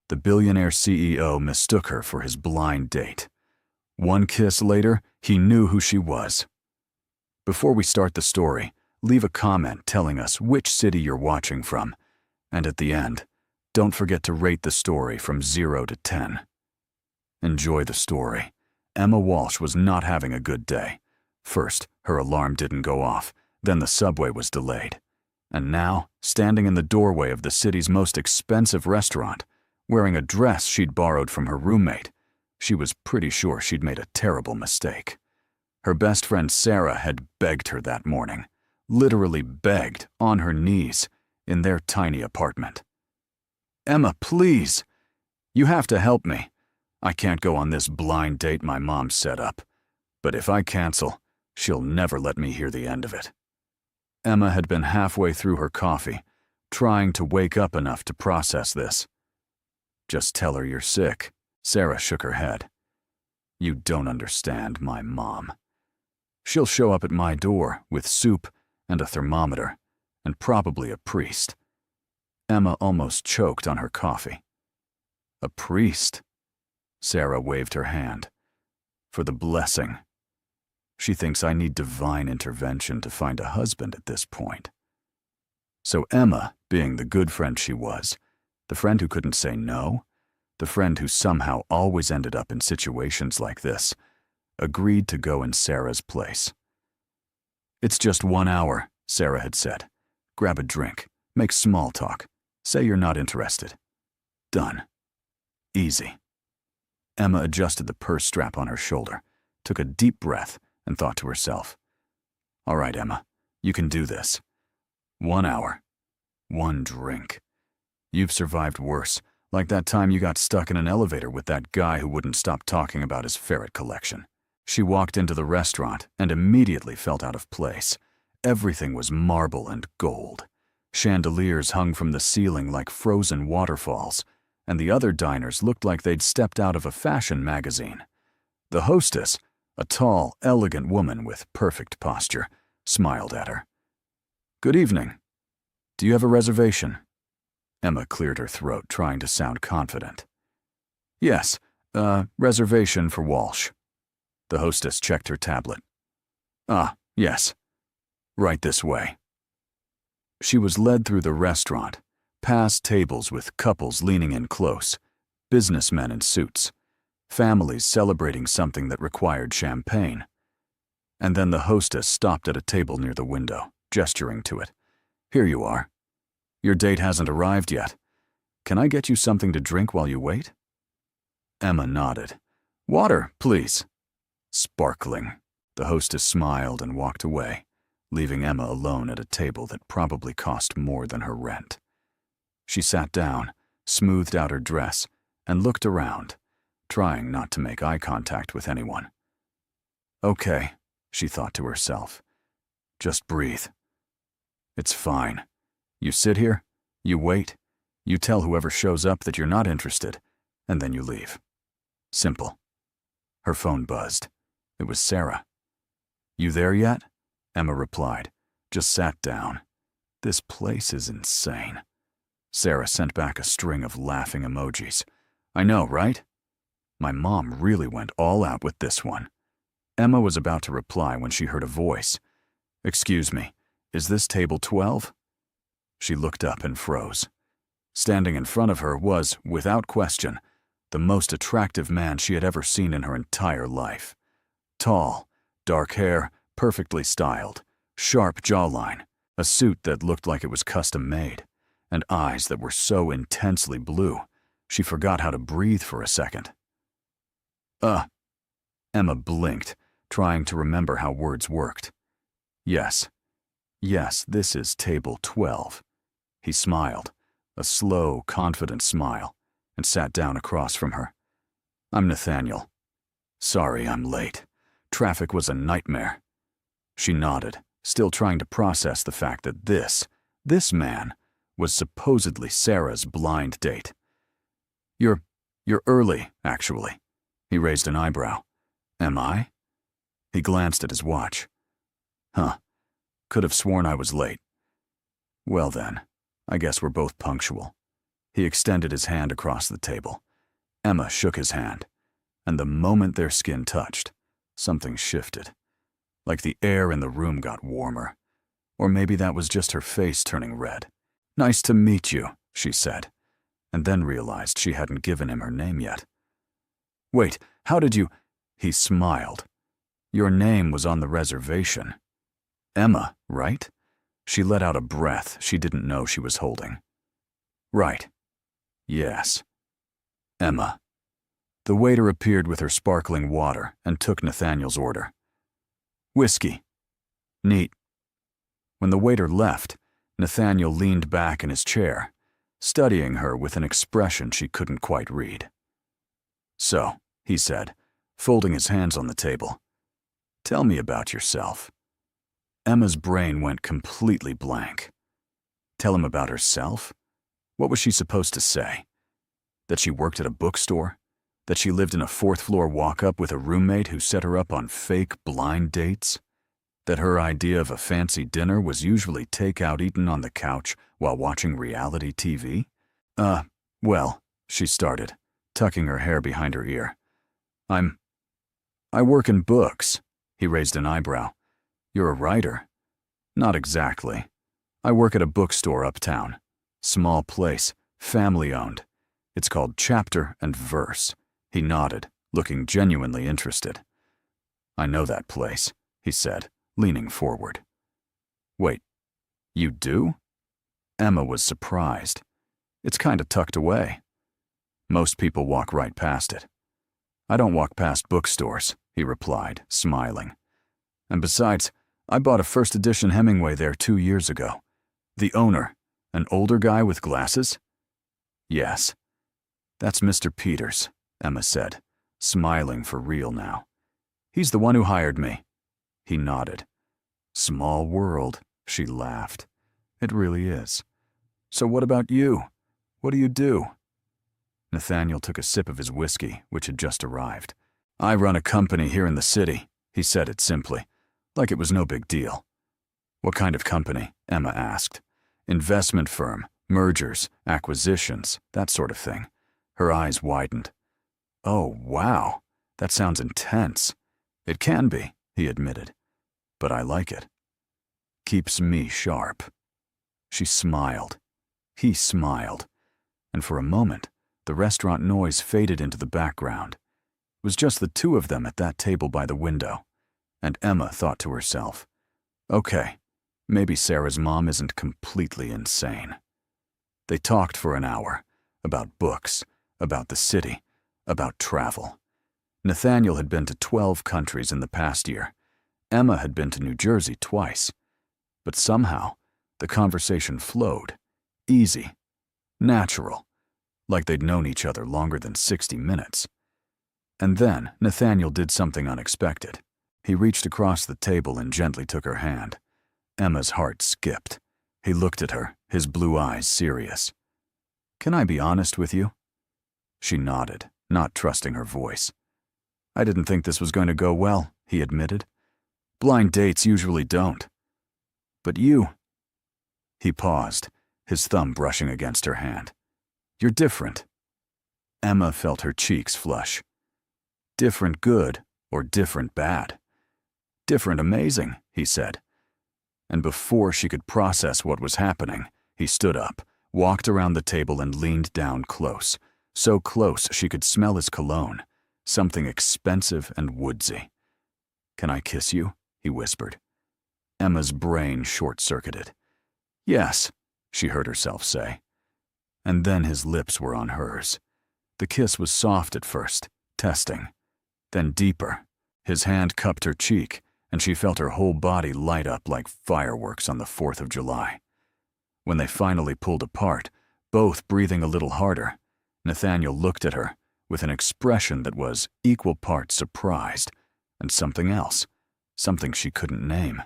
The billionaire CEO mistook her for his blind date. One kiss later, he knew who she was. Before we start the story, leave a comment telling us which city you're watching from. And at the end, don't forget to rate the story from 0 to 10. Enjoy the story. Emma Walsh was not having a good day. First, her alarm didn't go off, then the subway was delayed. And now, standing in the doorway of the city's most expensive restaurant, wearing a dress she'd borrowed from her roommate, she was pretty sure she'd made a terrible mistake. Her best friend Sarah had begged her that morning, literally begged, on her knees, in their tiny apartment. "Emma, please! You have to help me. I can't go on this blind date my mom set up. But if I cancel, she'll never let me hear the end of it." Emma had been halfway through her coffee, trying to wake up enough to process this. "Just tell her you're sick." Sarah shook her head. "You don't understand my mom. She'll show up at my door with soup and a thermometer, and probably a priest." Emma almost choked on her coffee. "A priest?" Sarah waved her hand. "For the blessing. She thinks I need divine intervention to find a husband at this point." So Emma, being the good friend she was, the friend who couldn't say no, the friend who somehow always ended up in situations like this, agreed to go in Sarah's place. "It's just 1 hour," Sarah had said. "Grab a drink, make small talk, say you're not interested. Done. Easy." Emma adjusted the purse strap on her shoulder, took a deep breath, and thought to herself, "All right, Emma, you can do this. 1 hour. 1 drink. You've survived worse, like that time you got stuck in an elevator with that guy who wouldn't stop talking about his ferret collection." She walked into the restaurant and immediately felt out of place. Everything was marble and gold. Chandeliers hung from the ceiling like frozen waterfalls, and the other diners looked like they'd stepped out of a fashion magazine. The hostess, a tall, elegant woman with perfect posture, smiled at her. "Good evening. Do you have a reservation?" Emma cleared her throat, trying to sound confident. "Yes, reservation for Walsh." The hostess checked her tablet. "Ah, yes. Right this way." She was led through the restaurant, past tables with couples leaning in close, businessmen in suits, families celebrating something that required champagne. And then the hostess stopped at a table near the window, gesturing to it. "Here you are. Your date hasn't arrived yet. Can I get you something to drink while you wait?" Emma nodded. "Water, please." "Sparkling." The hostess smiled and walked away, leaving Emma alone at a table that probably cost more than her rent. She sat down, smoothed out her dress, and looked around, trying not to make eye contact with anyone. "Okay," she thought to herself. "Just breathe. It's fine. You sit here, you wait, you tell whoever shows up that you're not interested, and then you leave. Simple." Her phone buzzed. It was Sarah. "You there yet?" Emma replied. "Just sat down. This place is insane." Sarah sent back a string of laughing emojis. "I know, right? My mom really went all out with this one." Emma was about to reply when she heard a voice. "Excuse me, is this table 12? She looked up and froze. Standing in front of her was, without question, the most attractive man she had ever seen in her entire life. Tall, dark hair, perfectly styled, sharp jawline, a suit that looked like it was custom-made, and eyes that were so intensely blue, she forgot how to breathe for a second. Emma blinked, trying to remember how words worked. Yes, this is table 12. He smiled, a slow, confident smile, and sat down across from her. "I'm Nathaniel. Sorry I'm late. Traffic was a nightmare." She nodded, still trying to process the fact that this man, was supposedly Sarah's blind date. You're early, actually." He raised an eyebrow. "Am I?" He glanced at his watch. "Huh. Could have sworn I was late. Well then, I guess we're both punctual." He extended his hand across the table. Emma shook his hand, and the moment their skin touched, something shifted. Like the air in the room got warmer. Or maybe that was just her face turning red. "Nice to meet you," she said, and then realized she hadn't given him her name yet. "Wait, how did you—" He smiled. "Your name was on the reservation. Emma, right?" She let out a breath she didn't know she was holding. "Right. Yes. Emma." The waiter appeared with her sparkling water and took Nathaniel's order. "Whiskey." "Neat." When the waiter left, Nathaniel leaned back in his chair, studying her with an expression she couldn't quite read. "So," he said, folding his hands on the table, "tell me about yourself." Emma's brain went completely blank. Tell him about herself? What was she supposed to say? That she worked at a bookstore? That she lived in a fourth-floor walk-up with a roommate who set her up on fake blind dates? That her idea of a fancy dinner was usually takeout eaten on the couch while watching reality TV? Well, she started, tucking her hair behind her ear. I work in books." He raised an eyebrow. "You're a writer?" "Not exactly. I work at a bookstore uptown. Small place, family-owned. It's called Chapter and Verse." He nodded, looking genuinely interested. "I know that place," he said, leaning forward. "Wait, you do?" Emma was surprised. "It's kind of tucked away." "Most people walk right past it." "I don't walk past bookstores," he replied, smiling. "And besides, I bought a first edition Hemingway there 2 years ago. The owner, an older guy with glasses?" "Yes." "That's Mr. Peters," Emma said, smiling for real now. "He's the one who hired me." He nodded. "Small world," she laughed. "It really is. So what about you? What do you do?" Nathaniel took a sip of his whiskey, which had just arrived. "I run a company here in the city," he said it simply, like it was no big deal. "What kind of company?" Emma asked. "Investment firm, mergers, acquisitions, that sort of thing." Her eyes widened. "Oh, wow, that sounds intense." "It can be," he admitted, "but I like it. Keeps me sharp." She smiled. He smiled. And for a moment, the restaurant noise faded into the background. It was just the two of them at that table by the window. And Emma thought to herself, "Okay, maybe Sarah's mom isn't completely insane." They talked for an hour, about books, about the city, about travel. Nathaniel had been to 12 countries in the past year. Emma had been to New Jersey twice. But somehow, the conversation flowed, easy, natural, like they'd known each other longer than 60 minutes. And then Nathaniel did something unexpected. He reached across the table and gently took her hand. Emma's heart skipped. He looked at her, his blue eyes serious. "Can I be honest with you?" She nodded, not trusting her voice. "I didn't think this was going to go well," he admitted. "Blind dates usually don't. But you—" He paused, his thumb brushing against her hand. "You're different." Emma felt her cheeks flush. "Different good or different bad?" "Different amazing," he said. And before she could process what was happening, he stood up, walked around the table and leaned down close, so close she could smell his cologne, something expensive and woodsy. "Can I kiss you?" he whispered. Emma's brain short-circuited. "Yes," she heard herself say. And then his lips were on hers. The kiss was soft at first, testing, then deeper. His hand cupped her cheek, and she felt her whole body light up like fireworks on the 4th of July. When they finally pulled apart, both breathing a little harder, Nathaniel looked at her with an expression that was equal parts surprised and something else, something she couldn't name.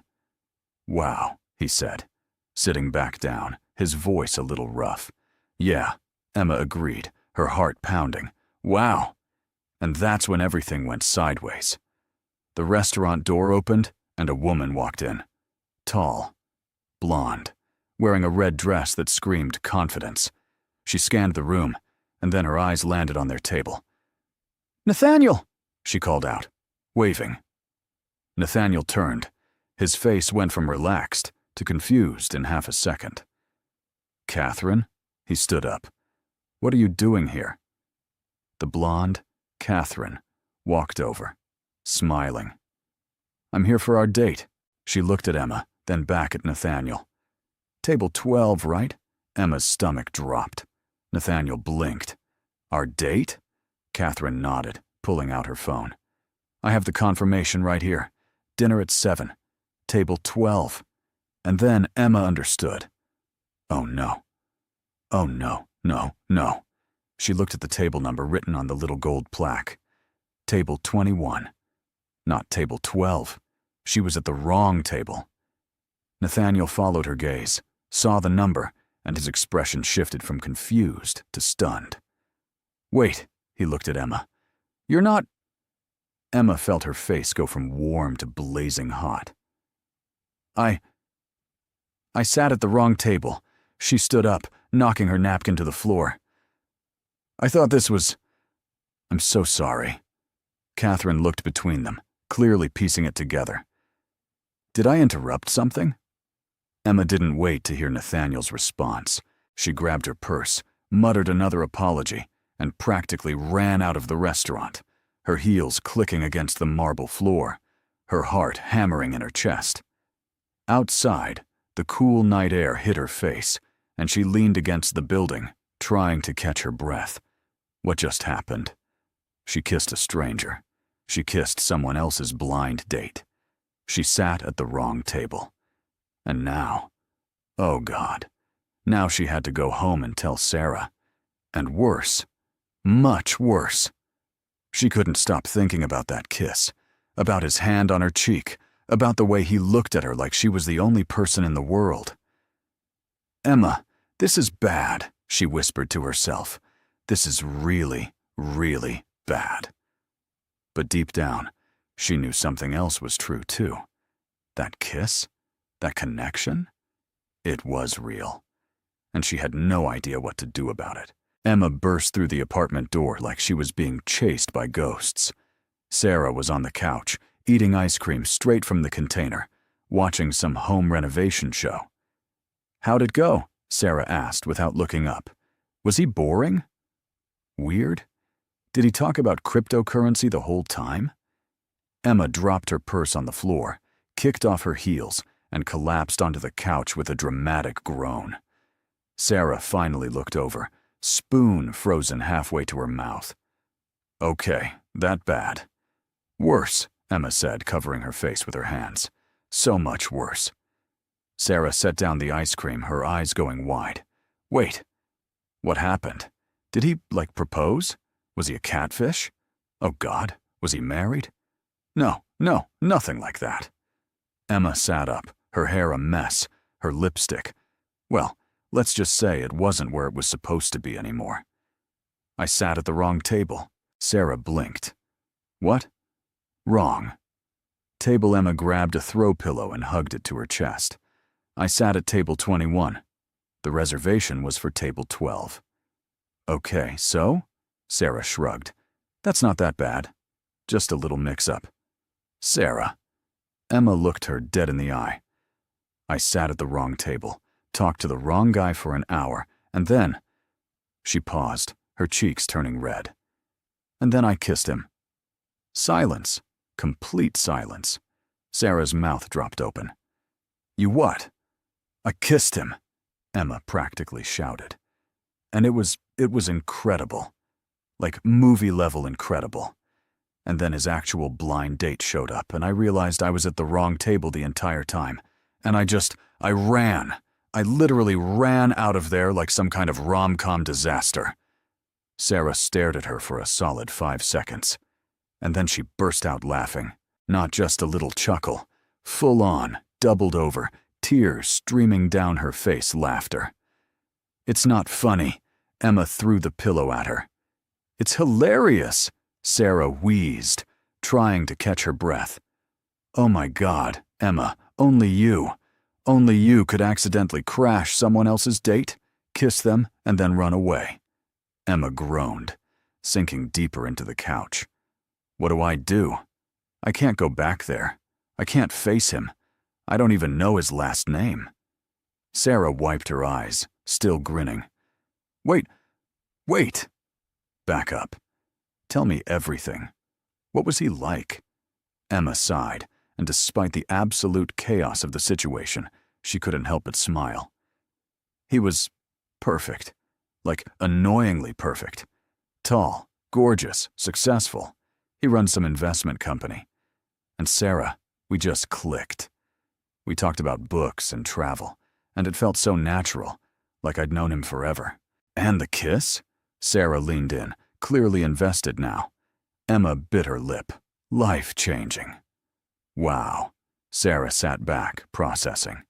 "Wow," he said, sitting back down, his voice a little rough. "Yeah," Emma agreed, her heart pounding. "Wow." And that's when everything went sideways. The restaurant door opened and a woman walked in. Tall, blonde, wearing a red dress that screamed confidence. She scanned the room, and then her eyes landed on their table. "Nathaniel!" she called out, waving. Nathaniel turned. His face went from relaxed to confused in half a second. "Catherine?" He stood up. "What are you doing here?" The blonde, Catherine, walked over, smiling. "I'm here for our date." She looked at Emma, then back at Nathaniel. "Table 12, right?" Emma's stomach dropped. Nathaniel blinked. "Our date?" Catherine nodded, pulling out her phone. "I have the confirmation right here. Dinner at 7. Table 12. And then Emma understood. Oh no. Oh no, no, no. She looked at the table number written on the little gold plaque. Table 21. Not table 12. She was at the wrong table. Nathaniel followed her gaze, saw the number, and his expression shifted from confused to stunned. "Wait," he looked at Emma. "You're not—" Emma felt her face go from warm to blazing hot. I sat at the wrong table." She stood up, knocking her napkin to the floor. "I thought this was— I'm so sorry." Catherine looked between them, clearly piecing it together. "Did I interrupt something?" Emma didn't wait to hear Nathaniel's response. She grabbed her purse, muttered another apology, and practically ran out of the restaurant, her heels clicking against the marble floor, her heart hammering in her chest. Outside, the cool night air hit her face, and she leaned against the building, trying to catch her breath. What just happened? She kissed a stranger. She kissed someone else's blind date. She sat at the wrong table. And now, oh God, now she had to go home and tell Sarah. And worse, much worse. She couldn't stop thinking about that kiss, about his hand on her cheek, about the way he looked at her like she was the only person in the world. "Emma, this is bad," she whispered to herself. "This is really, really bad." But deep down, she knew something else was true too. That kiss? That connection? It was real. And she had no idea what to do about it. Emma burst through the apartment door like she was being chased by ghosts. Sarah was on the couch, eating ice cream straight from the container, watching some home renovation show. "How'd it go?" Sarah asked without looking up. "Was he boring? Weird? Did he talk about cryptocurrency the whole time?" Emma dropped her purse on the floor, kicked off her heels, and collapsed onto the couch with a dramatic groan. Sarah finally looked over, spoon frozen halfway to her mouth. "Okay, that bad." "Worse," Emma said, covering her face with her hands. "So much worse." Sarah set down the ice cream, her eyes going wide. "Wait. What happened? Did he, propose? Was he a catfish? Oh God, was he married?" No, nothing like that." Emma sat up, her hair a mess, her lipstick. Well, let's just say it wasn't where it was supposed to be anymore. "I sat at the wrong table." Sarah blinked. "What?" "Wrong." Table Emma grabbed a throw pillow and hugged it to her chest. "I sat at table 21. The reservation was for table 12. "Okay, so?" Sarah shrugged. "That's not that bad. Just a little mix-up." "Sarah." Emma looked her dead in the eye. "I sat at the wrong table, talked to the wrong guy for an hour, and then—" She paused, her cheeks turning red. "And then I kissed him." Silence. Complete silence. Sarah's mouth dropped open. "You what?" "I kissed him," Emma practically shouted. And it was incredible. Like movie-level incredible. And then his actual blind date showed up, and I realized I was at the wrong table the entire time. And I ran. I literally ran out of there like some kind of rom-com disaster. Sarah stared at her for a solid 5 seconds. And then she burst out laughing. Not just a little chuckle. Full on, doubled over, tears streaming down her face laughter. "It's not funny." Emma threw the pillow at her. "It's hilarious," Sarah wheezed, trying to catch her breath. "Oh my God, Emma, only you could accidentally crash someone else's date? kiss them, and then run away. Emma groaned, sinking deeper into the couch. What do I do? I can't go back there. I can't face him. I don't even know his last name. Sarah wiped her eyes, still grinning. Wait. Back up. Tell me everything. What was he like? Emma sighed, and despite the absolute chaos of the situation, she couldn't help but smile. He was perfect. Like, annoyingly perfect. Tall, gorgeous, successful. He runs some investment company. And Sarah, we just clicked. We talked about books and travel, and it felt so natural, like I'd known him forever. And the kiss? Sarah leaned in, clearly invested now. Emma bit her lip. Life-changing. Wow. Sarah sat back, processing.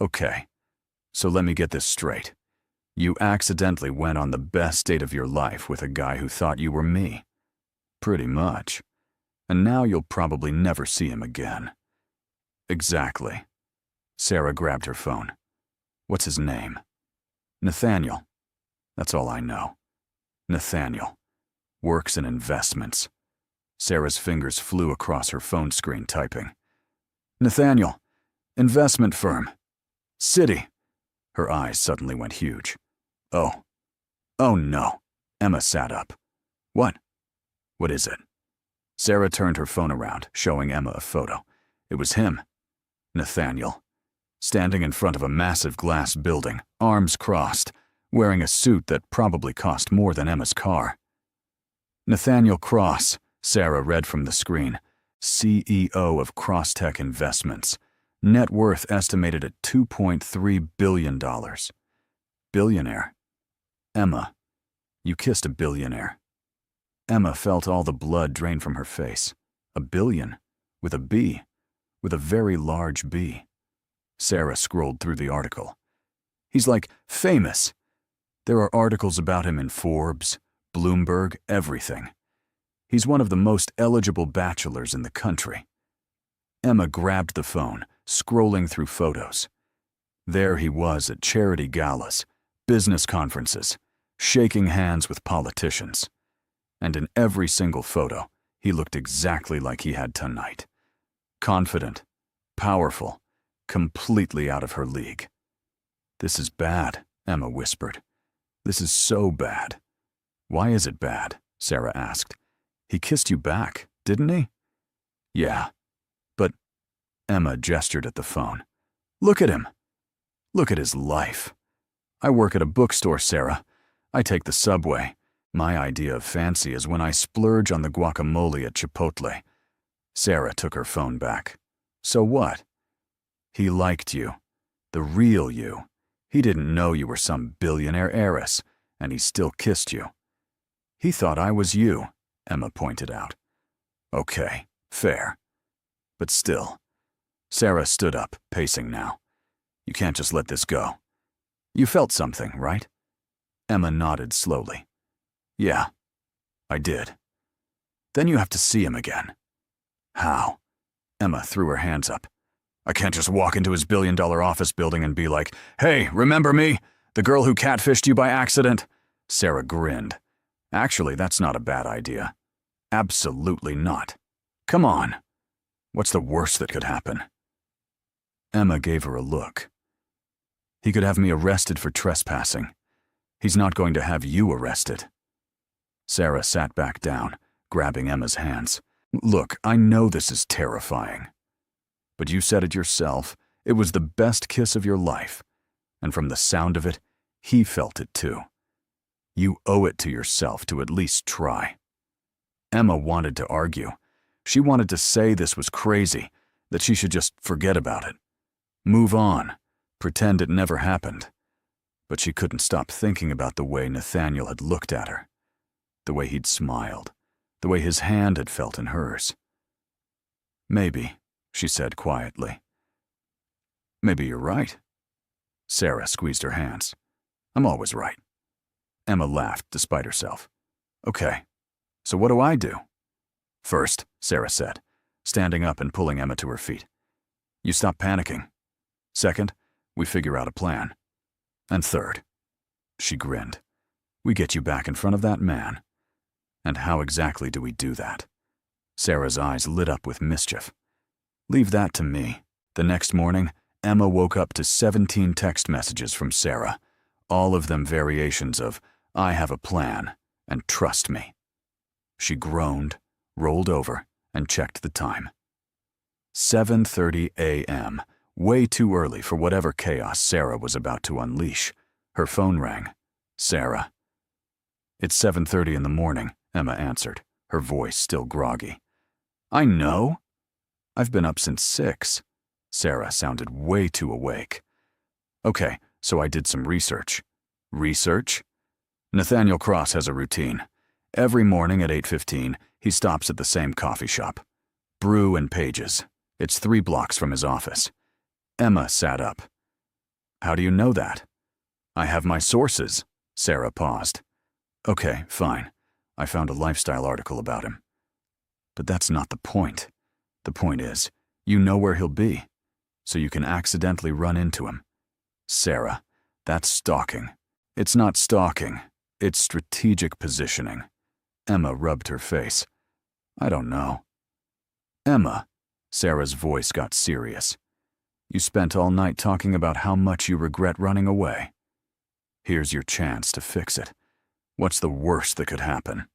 Okay, so let me get this straight. You accidentally went on the best date of your life with a guy who thought you were me. Pretty much. And now you'll probably never see him again. Exactly. Sarah grabbed her phone. What's his name? Nathaniel. That's all I know. Nathaniel. Works in investments. Sarah's fingers flew across her phone screen, typing. Nathaniel. Investment firm. City. Her eyes suddenly went huge. Oh. Oh no. Emma sat up. What? What is it? Sarah turned her phone around, showing Emma a photo. It was him. Nathaniel. Standing in front of a massive glass building, arms crossed, wearing a suit that probably cost more than Emma's car. Nathaniel Cross, Sarah read from the screen. CEO of Crosstech Investments. Net worth estimated at $2.3 billion. Billionaire. Emma, you kissed a billionaire. Emma felt all the blood drain from her face. A billion. With a B. With a very large B. Sarah scrolled through the article. He's like famous. There are articles about him in Forbes, Bloomberg, everything. He's one of the most eligible bachelors in the country. Emma grabbed the phone, scrolling through photos. There he was at charity galas, business conferences, shaking hands with politicians. And in every single photo, he looked exactly like he had tonight. Confident, powerful, completely out of her league. This is bad, Emma whispered. This is so bad. Why is it bad? Sarah asked. He kissed you back, didn't he? Yeah, but Emma gestured at the phone. Look at him. Look at his life. I work at a bookstore, Sarah. I take the subway. My idea of fancy is when I splurge on the guacamole at Chipotle. Sarah took her phone back. So what? He liked you. The real you. He didn't know you were some billionaire heiress, and he still kissed you. He thought I was you, Emma pointed out. Okay, fair. But still. Sarah stood up, pacing now. You can't just let this go. You felt something, right? Emma nodded slowly. Yeah, I did. Then you have to see him again. How? Emma threw her hands up. I can't just walk into his billion-dollar office building and be like, hey, remember me? The girl who catfished you by accident? Sarah grinned. Actually, that's not a bad idea. Absolutely not. Come on. What's the worst that could happen? Emma gave her a look. He could have me arrested for trespassing. He's not going to have you arrested. Sarah sat back down, grabbing Emma's hands. Look, I know this is terrifying. But you said it yourself. It was the best kiss of your life. And from the sound of it, he felt it too. You owe it to yourself to at least try. Emma wanted to argue. She wanted to say this was crazy, that she should just forget about it. Move on, pretend it never happened. But she couldn't stop thinking about the way Nathaniel had looked at her, the way he'd smiled, the way his hand had felt in hers. Maybe, she said quietly. Maybe you're right. Sarah squeezed her hands. I'm always right. Emma laughed despite herself. Okay, so what do I do? First, Sarah said, standing up and pulling Emma to her feet. You stop panicking. Second, we figure out a plan. And third, she grinned. "We get you back in front of that man." "And how exactly do we do that?" Sarah's eyes lit up with mischief. "Leave that to me." The next morning, Emma woke up to 17 text messages from Sarah, all of them variations of, "I have a plan," and "Trust me." She groaned, rolled over, and checked the time. 7:30 a.m., way too early for whatever chaos Sarah was about to unleash. Her phone rang. Sarah. "It's 7:30 in the morning," Emma answered, her voice still groggy. "I know. I've been up since 6. Sarah sounded way too awake. "Okay, so I did some research." "Research?" "Nathaniel Cross has a routine. Every morning at 8:15, he stops at the same coffee shop. Brew and Pages. It's 3 blocks from his office." Emma sat up. "How do you know that?" "I have my sources." Sarah paused. "Okay, fine. I found a lifestyle article about him." "But that's not the point. The point is, you know where he'll be, so you can accidentally run into him." "Sarah, that's stalking." "It's not stalking. It's strategic positioning." Emma rubbed her face. "I don't know." "Emma," Sarah's voice got serious. "You spent all night talking about how much you regret running away. Here's your chance to fix it. What's the worst that could happen?"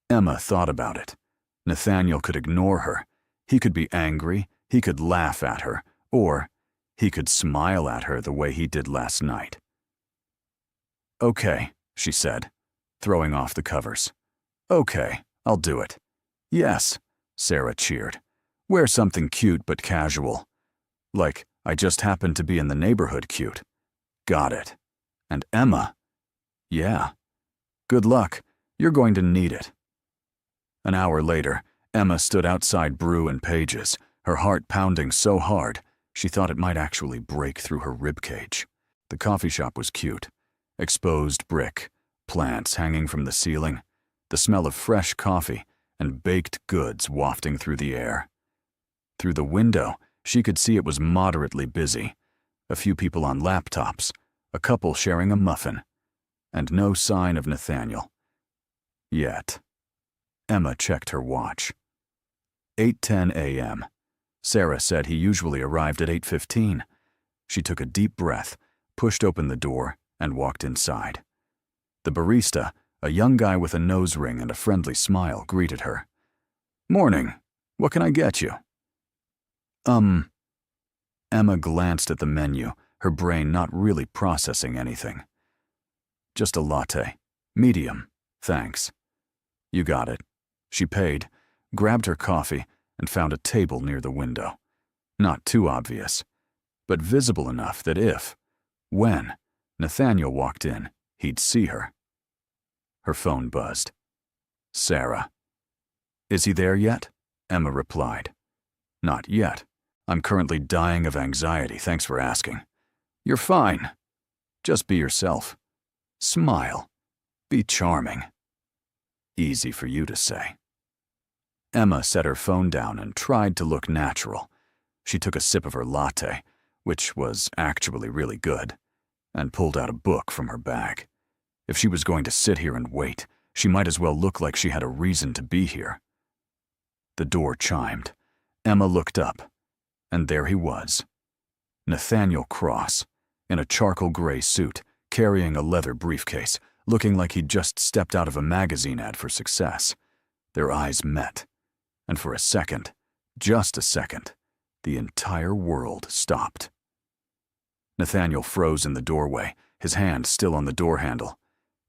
Emma thought about it. Nathaniel could ignore her. He could be angry, he could laugh at her, or he could smile at her the way he did last night. "Okay," she said, throwing off the covers. "Okay, I'll do it." "Yes," Sarah cheered. "Wear something cute but casual. Like, I just happened to be in the neighborhood cute." "Got it." "And Emma." "Yeah." "Good luck. You're going to need it." An hour later, Emma stood outside Brew and Pages, her heart pounding so hard she thought it might actually break through her ribcage. The coffee shop was cute. Exposed brick, plants hanging from the ceiling, the smell of fresh coffee, and baked goods wafting through the air. Through the window, she could see it was moderately busy. A few people on laptops, a couple sharing a muffin, and no sign of Nathaniel. Yet. Emma checked her watch. 8:10 a.m. Sarah said he usually arrived at 8:15. She took a deep breath, pushed open the door, and walked inside. The barista, a young guy with a nose ring and a friendly smile, greeted her. "Morning. What can I get you?" Emma glanced at the menu, her brain not really processing anything. "Just a latte. Medium. Thanks." "You got it." She paid, grabbed her coffee, and found a table near the window. Not too obvious, but visible enough that when Nathaniel walked in, he'd see her. Her phone buzzed. Sarah. "Is he there yet?" Emma replied. "Not yet. I'm currently dying of anxiety, thanks for asking." "You're fine. Just be yourself. Smile. Be charming." Easy for you to say. Emma set her phone down and tried to look natural. She took a sip of her latte, which was actually really good, and pulled out a book from her bag. If she was going to sit here and wait, she might as well look like she had a reason to be here. The door chimed. Emma looked up, and there he was. Nathaniel Cross, in a charcoal gray suit, carrying a leather briefcase, looking like he'd just stepped out of a magazine ad for Success. Their eyes met, and for a second, just a second, the entire world stopped. Nathaniel froze in the doorway, his hand still on the door handle.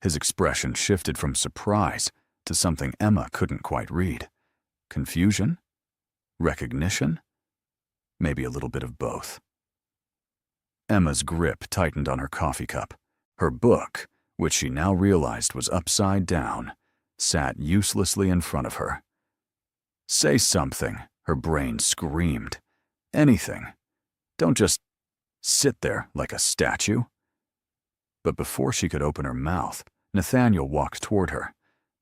His expression shifted from surprise to something Emma couldn't quite read. Confusion? Recognition? Maybe a little bit of both. Emma's grip tightened on her coffee cup. Her book, which she now realized was upside down, sat uselessly in front of her. "Say something," her brain screamed. "Anything. Don't just sit there like a statue." But before she could open her mouth, Nathaniel walked toward her.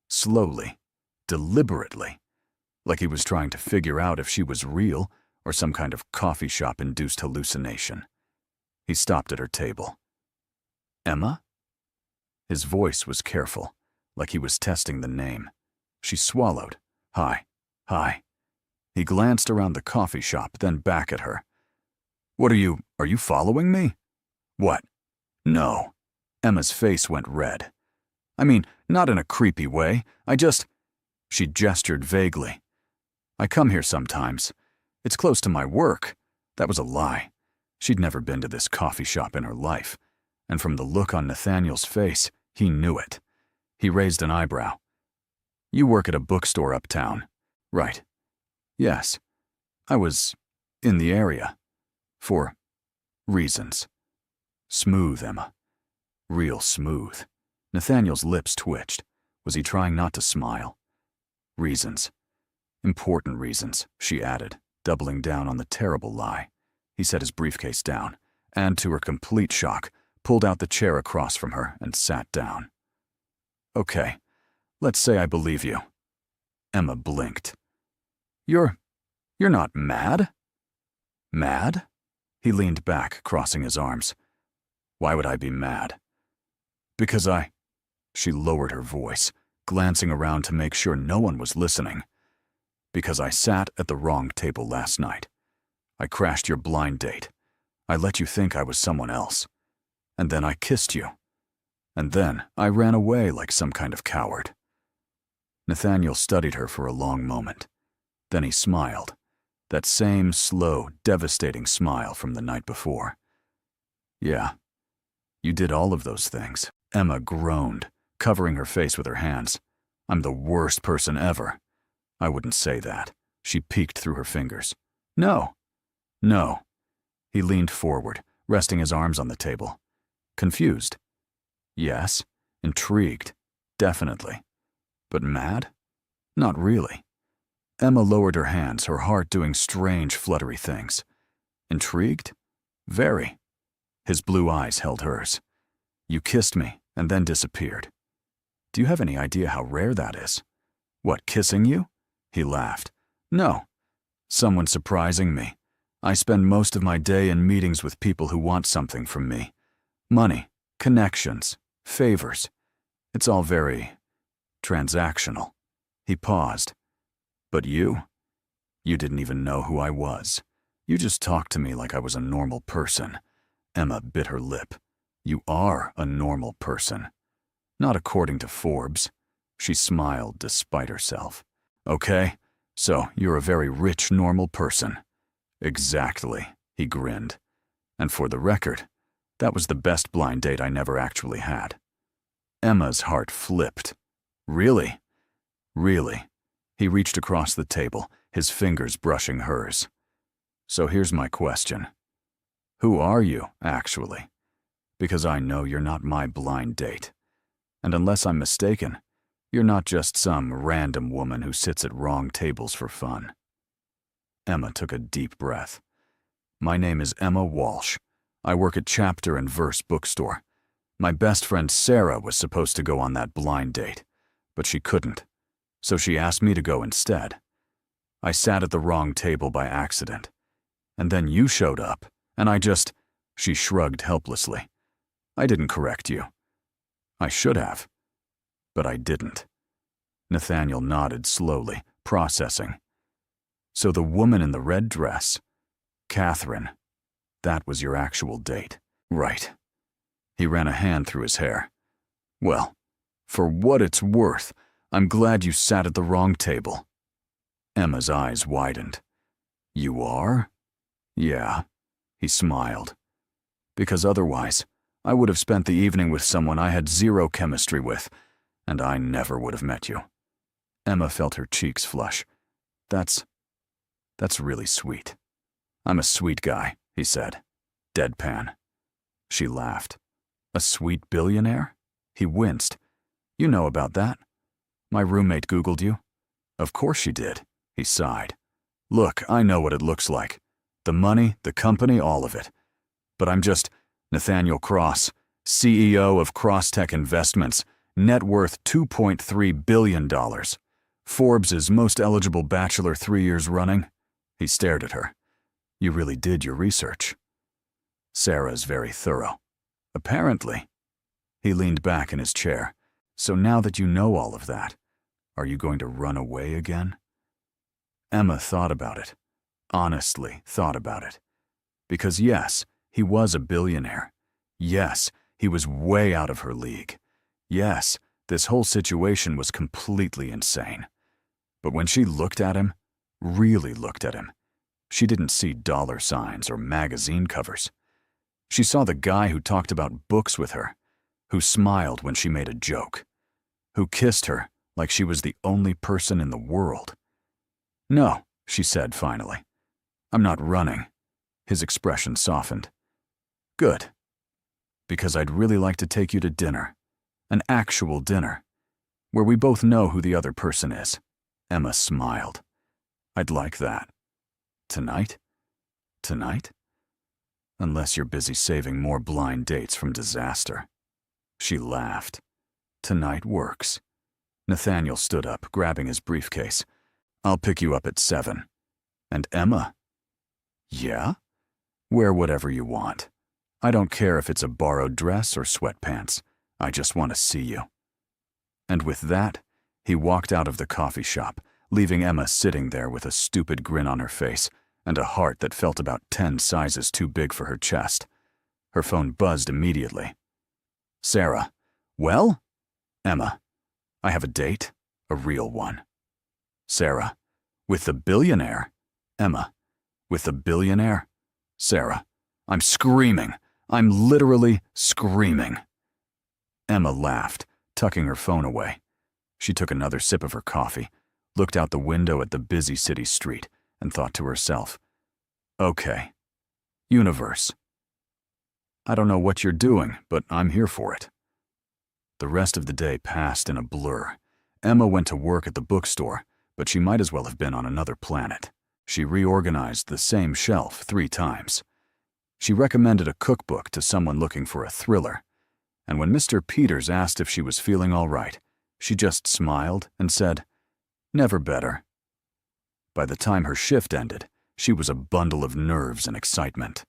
Slowly, deliberately, like he was trying to figure out if she was real or some kind of coffee shop-induced hallucination. He stopped at her table. "Emma?" His voice was careful, like he was testing the name. She swallowed. Hi. He glanced around the coffee shop, then back at her. Are you following me? What? No. Emma's face went red. I mean, not in a creepy way. She gestured vaguely. I come here sometimes. It's close to my work. That was a lie. She'd never been to this coffee shop in her life, and from the look on Nathaniel's face, he knew it. He raised an eyebrow. You work at a bookstore uptown, right? Yes. I was in the area. For reasons. Smooth, Emma. Real smooth. Nathaniel's lips twitched. Was he trying not to smile? Reasons. Important reasons, she added, doubling down on the terrible lie. He set his briefcase down, and to her complete shock, pulled out the chair across from her and sat down. Okay, let's say I believe you. Emma blinked. You're not mad? Mad? He leaned back, crossing his arms. Why would I be mad? Because She lowered her voice, glancing around to make sure no one was listening. Because I sat at the wrong table last night. I crashed your blind date. I let you think I was someone else. And then I kissed you. And then I ran away like some kind of coward. Nathaniel studied her for a long moment. Then he smiled. That same slow, devastating smile from the night before. Yeah, you did all of those things. Emma groaned, covering her face with her hands. I'm the worst person ever. I wouldn't say that. She peeked through her fingers. No. He leaned forward, resting his arms on the table. Confused. Yes. Intrigued. Definitely. But mad? Not really. Emma lowered her hands, her heart doing strange, fluttery things. Intrigued? Very. His blue eyes held hers. You kissed me and then disappeared. Do you have any idea how rare that is? What, kissing you? He laughed. No. Someone surprising me. I spend most of my day in meetings with people who want something from me. Money, connections, favors. It's all very transactional. He paused. But you didn't even know who I was. You just talked to me like I was a normal person. Emma bit her lip. You are a normal person. Not according to Forbes. She smiled despite herself. Okay, so you're a very rich, normal person. Exactly, he grinned. And for the record, that was the best blind date I never actually had. Emma's heart flipped. Really? Really? He reached across the table, his fingers brushing hers. So here's my question. Who are you, actually? Because I know you're not my blind date. And unless I'm mistaken, you're not just some random woman who sits at wrong tables for fun. Emma took a deep breath. My name is Emma Walsh. I work at Chapter and Verse bookstore. My best friend Sarah was supposed to go on that blind date, but she couldn't. So she asked me to go instead. I sat at the wrong table by accident. And then you showed up, and She shrugged helplessly. I didn't correct you. I should have. But I didn't. Nathaniel nodded slowly, processing. So the woman in the red dress, Catherine, that was your actual date. Right. He ran a hand through his hair. Well, for what it's worth, I'm glad you sat at the wrong table. Emma's eyes widened. You are? Yeah. He smiled. Because otherwise, I would have spent the evening with someone I had zero chemistry with, and I never would have met you. Emma felt her cheeks flush. That's really sweet. I'm a sweet guy, he said. Deadpan. She laughed. A sweet billionaire? He winced. You know about that? My roommate Googled you. Of course she did, he sighed. Look, I know what it looks like. The money, the company, all of it. But I'm just Nathaniel Cross, CEO of Crosstech Investments, net worth $2.3 billion. Forbes' most eligible bachelor 3 years running. He stared at her. You really did your research. Sarah's very thorough. Apparently. He leaned back in his chair. So now that you know all of that, are you going to run away again? Emma thought about it. Honestly thought about it. Because yes, he was a billionaire. Yes, he was way out of her league. Yes, this whole situation was completely insane. But when she looked at him, really looked at him, she didn't see dollar signs or magazine covers. She saw the guy who talked about books with her, who smiled when she made a joke, who kissed her like she was the only person in the world. "No," she said finally. "I'm not running." His expression softened. "Good. Because I'd really like to take you to dinner. An actual dinner, where we both know who the other person is." Emma smiled. "I'd like that. Tonight? Tonight? Unless you're busy saving more blind dates from disaster." She laughed. "Tonight works." Nathaniel stood up, grabbing his briefcase. "I'll pick you up at 7. And Emma?" "Yeah? Wear whatever you want. I don't care if it's a borrowed dress or sweatpants. I just want to see you." And with that, he walked out of the coffee shop, leaving Emma sitting there with a stupid grin on her face and a heart that felt about 10 sizes too big for her chest. Her phone buzzed immediately. "Sarah." "Well?" "Emma, I have a date, a real one." "Sarah." "With the billionaire." "Emma." "With the billionaire." "Sarah." I'm screaming. I'm literally screaming. Emma laughed, tucking her phone away. She took another sip of her coffee, looked out the window at the busy city street, and thought to herself, "Okay, universe. I don't know what you're doing, but I'm here for it." The rest of the day passed in a blur. Emma went to work at the bookstore, but she might as well have been on another planet. She reorganized the same shelf 3 times. She recommended a cookbook to someone looking for a thriller, and when Mr. Peters asked if she was feeling all right, she just smiled and said, "Never better." By the time her shift ended, she was a bundle of nerves and excitement.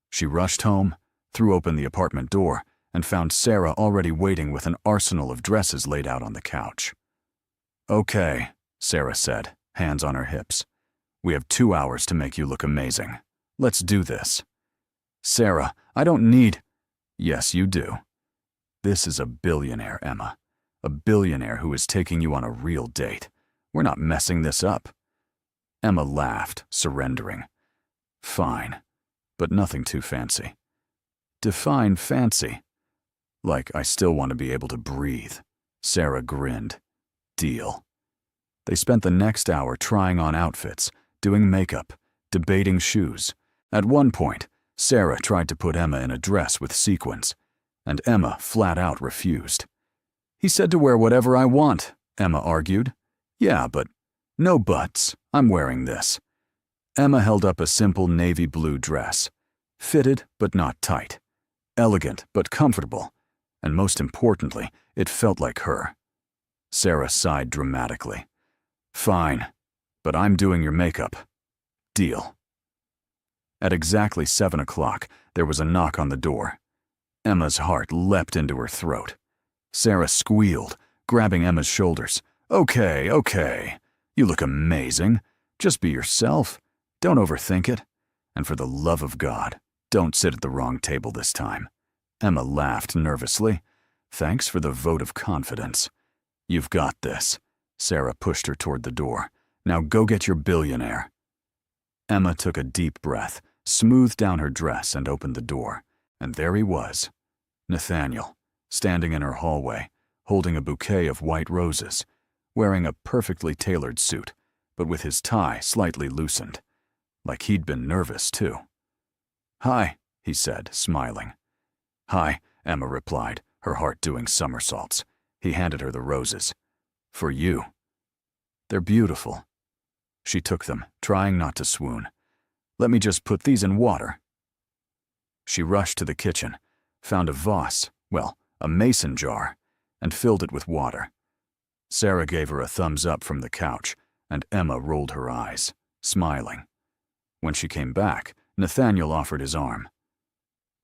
She rushed home, threw open the apartment door, and found Sarah already waiting with an arsenal of dresses laid out on the couch. "Okay," Sarah said, hands on her hips. "We have 2 hours to make you look amazing. Let's do this." "Sarah, I don't need—" "Yes, you do. This is a billionaire, Emma. A billionaire who is taking you on a real date. We're not messing this up." Emma laughed, surrendering. "Fine, but nothing too fancy." "Define fancy." "Like I still want to be able to breathe." Sarah grinned. "Deal." They spent the next hour trying on outfits, doing makeup, debating shoes. At one point, Sarah tried to put Emma in a dress with sequins, and Emma flat out refused. "He said to wear whatever I want," Emma argued. "Yeah, but—" "No buts. I'm wearing this." Emma held up a simple navy blue dress. Fitted but not tight. Elegant but comfortable. And most importantly, it felt like her. Sarah sighed dramatically. "Fine, but I'm doing your makeup. Deal." At exactly 7 o'clock, there was a knock on the door. Emma's heart leapt into her throat. Sarah squealed, grabbing Emma's shoulders. "Okay, okay. You look amazing. Just be yourself. Don't overthink it. And for the love of God, don't sit at the wrong table this time." Emma laughed nervously. "Thanks for the vote of confidence." "You've got this." Sarah pushed her toward the door. "Now go get your billionaire." Emma took a deep breath, smoothed down her dress, and opened the door. And there he was, Nathaniel, standing in her hallway, holding a bouquet of white roses, wearing a perfectly tailored suit, but with his tie slightly loosened. Like he'd been nervous, too. "Hi," he said, smiling. "Hi," Emma replied, her heart doing somersaults. He handed her the roses. "For you." "They're beautiful." She took them, trying not to swoon. "Let me just put these in water." She rushed to the kitchen, found a vase, well, a mason jar, and filled it with water. Sarah gave her a thumbs up from the couch, and Emma rolled her eyes, smiling. When she came back, Nathaniel offered his arm.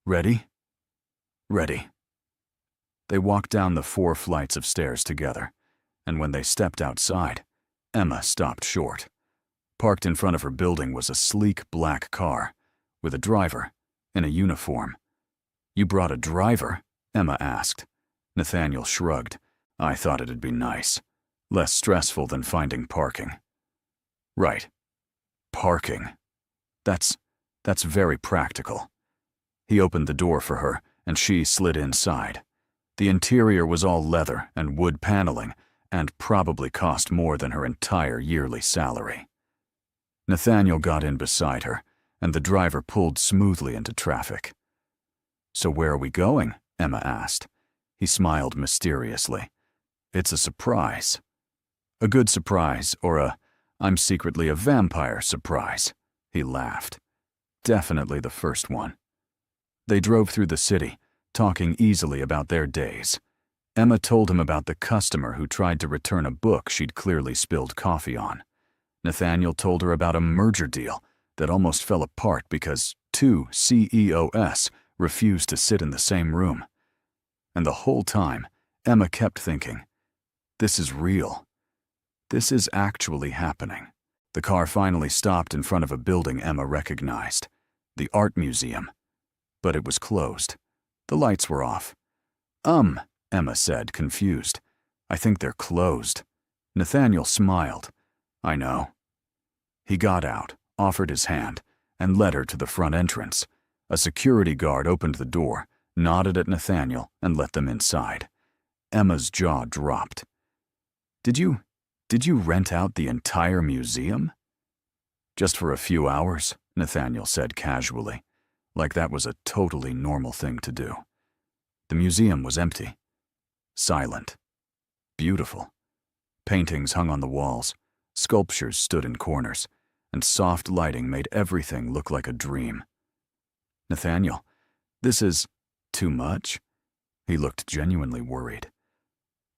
"Ready?" "Ready." They walked down the 4 flights of stairs together, and when they stepped outside, Emma stopped short. Parked in front of her building was a sleek black car, with a driver, in a uniform. "You brought a driver?" Emma asked. Nathaniel shrugged. "I thought it'd be nice. Less stressful than finding parking." "Right. Parking. That's very practical." He opened the door for her, and she slid inside. The interior was all leather and wood paneling, and probably cost more than her entire yearly salary. Nathaniel got in beside her, and the driver pulled smoothly into traffic. "So where are we going?" Emma asked. He smiled mysteriously. "It's a surprise. A good surprise, or a I'm secretly a vampire surprise." He laughed. "Definitely the first one." They drove through the city, talking easily about their days. Emma told him about the customer who tried to return a book she'd clearly spilled coffee on. Nathaniel told her about a merger deal that almost fell apart because 2 CEOs refused to sit in the same room. And the whole time, Emma kept thinking, this is real. This is actually happening. The car finally stopped in front of a building Emma recognized, the art museum. But it was closed. The lights were off. Emma said, confused. "I think they're closed." Nathaniel smiled. "I know." He got out, offered his hand, and led her to the front entrance. A security guard opened the door, nodded at Nathaniel, and let them inside. Emma's jaw dropped. Did you rent out the entire museum?" "Just for a few hours," Nathaniel said casually, like that was a totally normal thing to do. The museum was empty. Silent. Beautiful. Paintings hung on the walls, sculptures stood in corners, and soft lighting made everything look like a dream. "Nathaniel, this is too much?" He looked genuinely worried.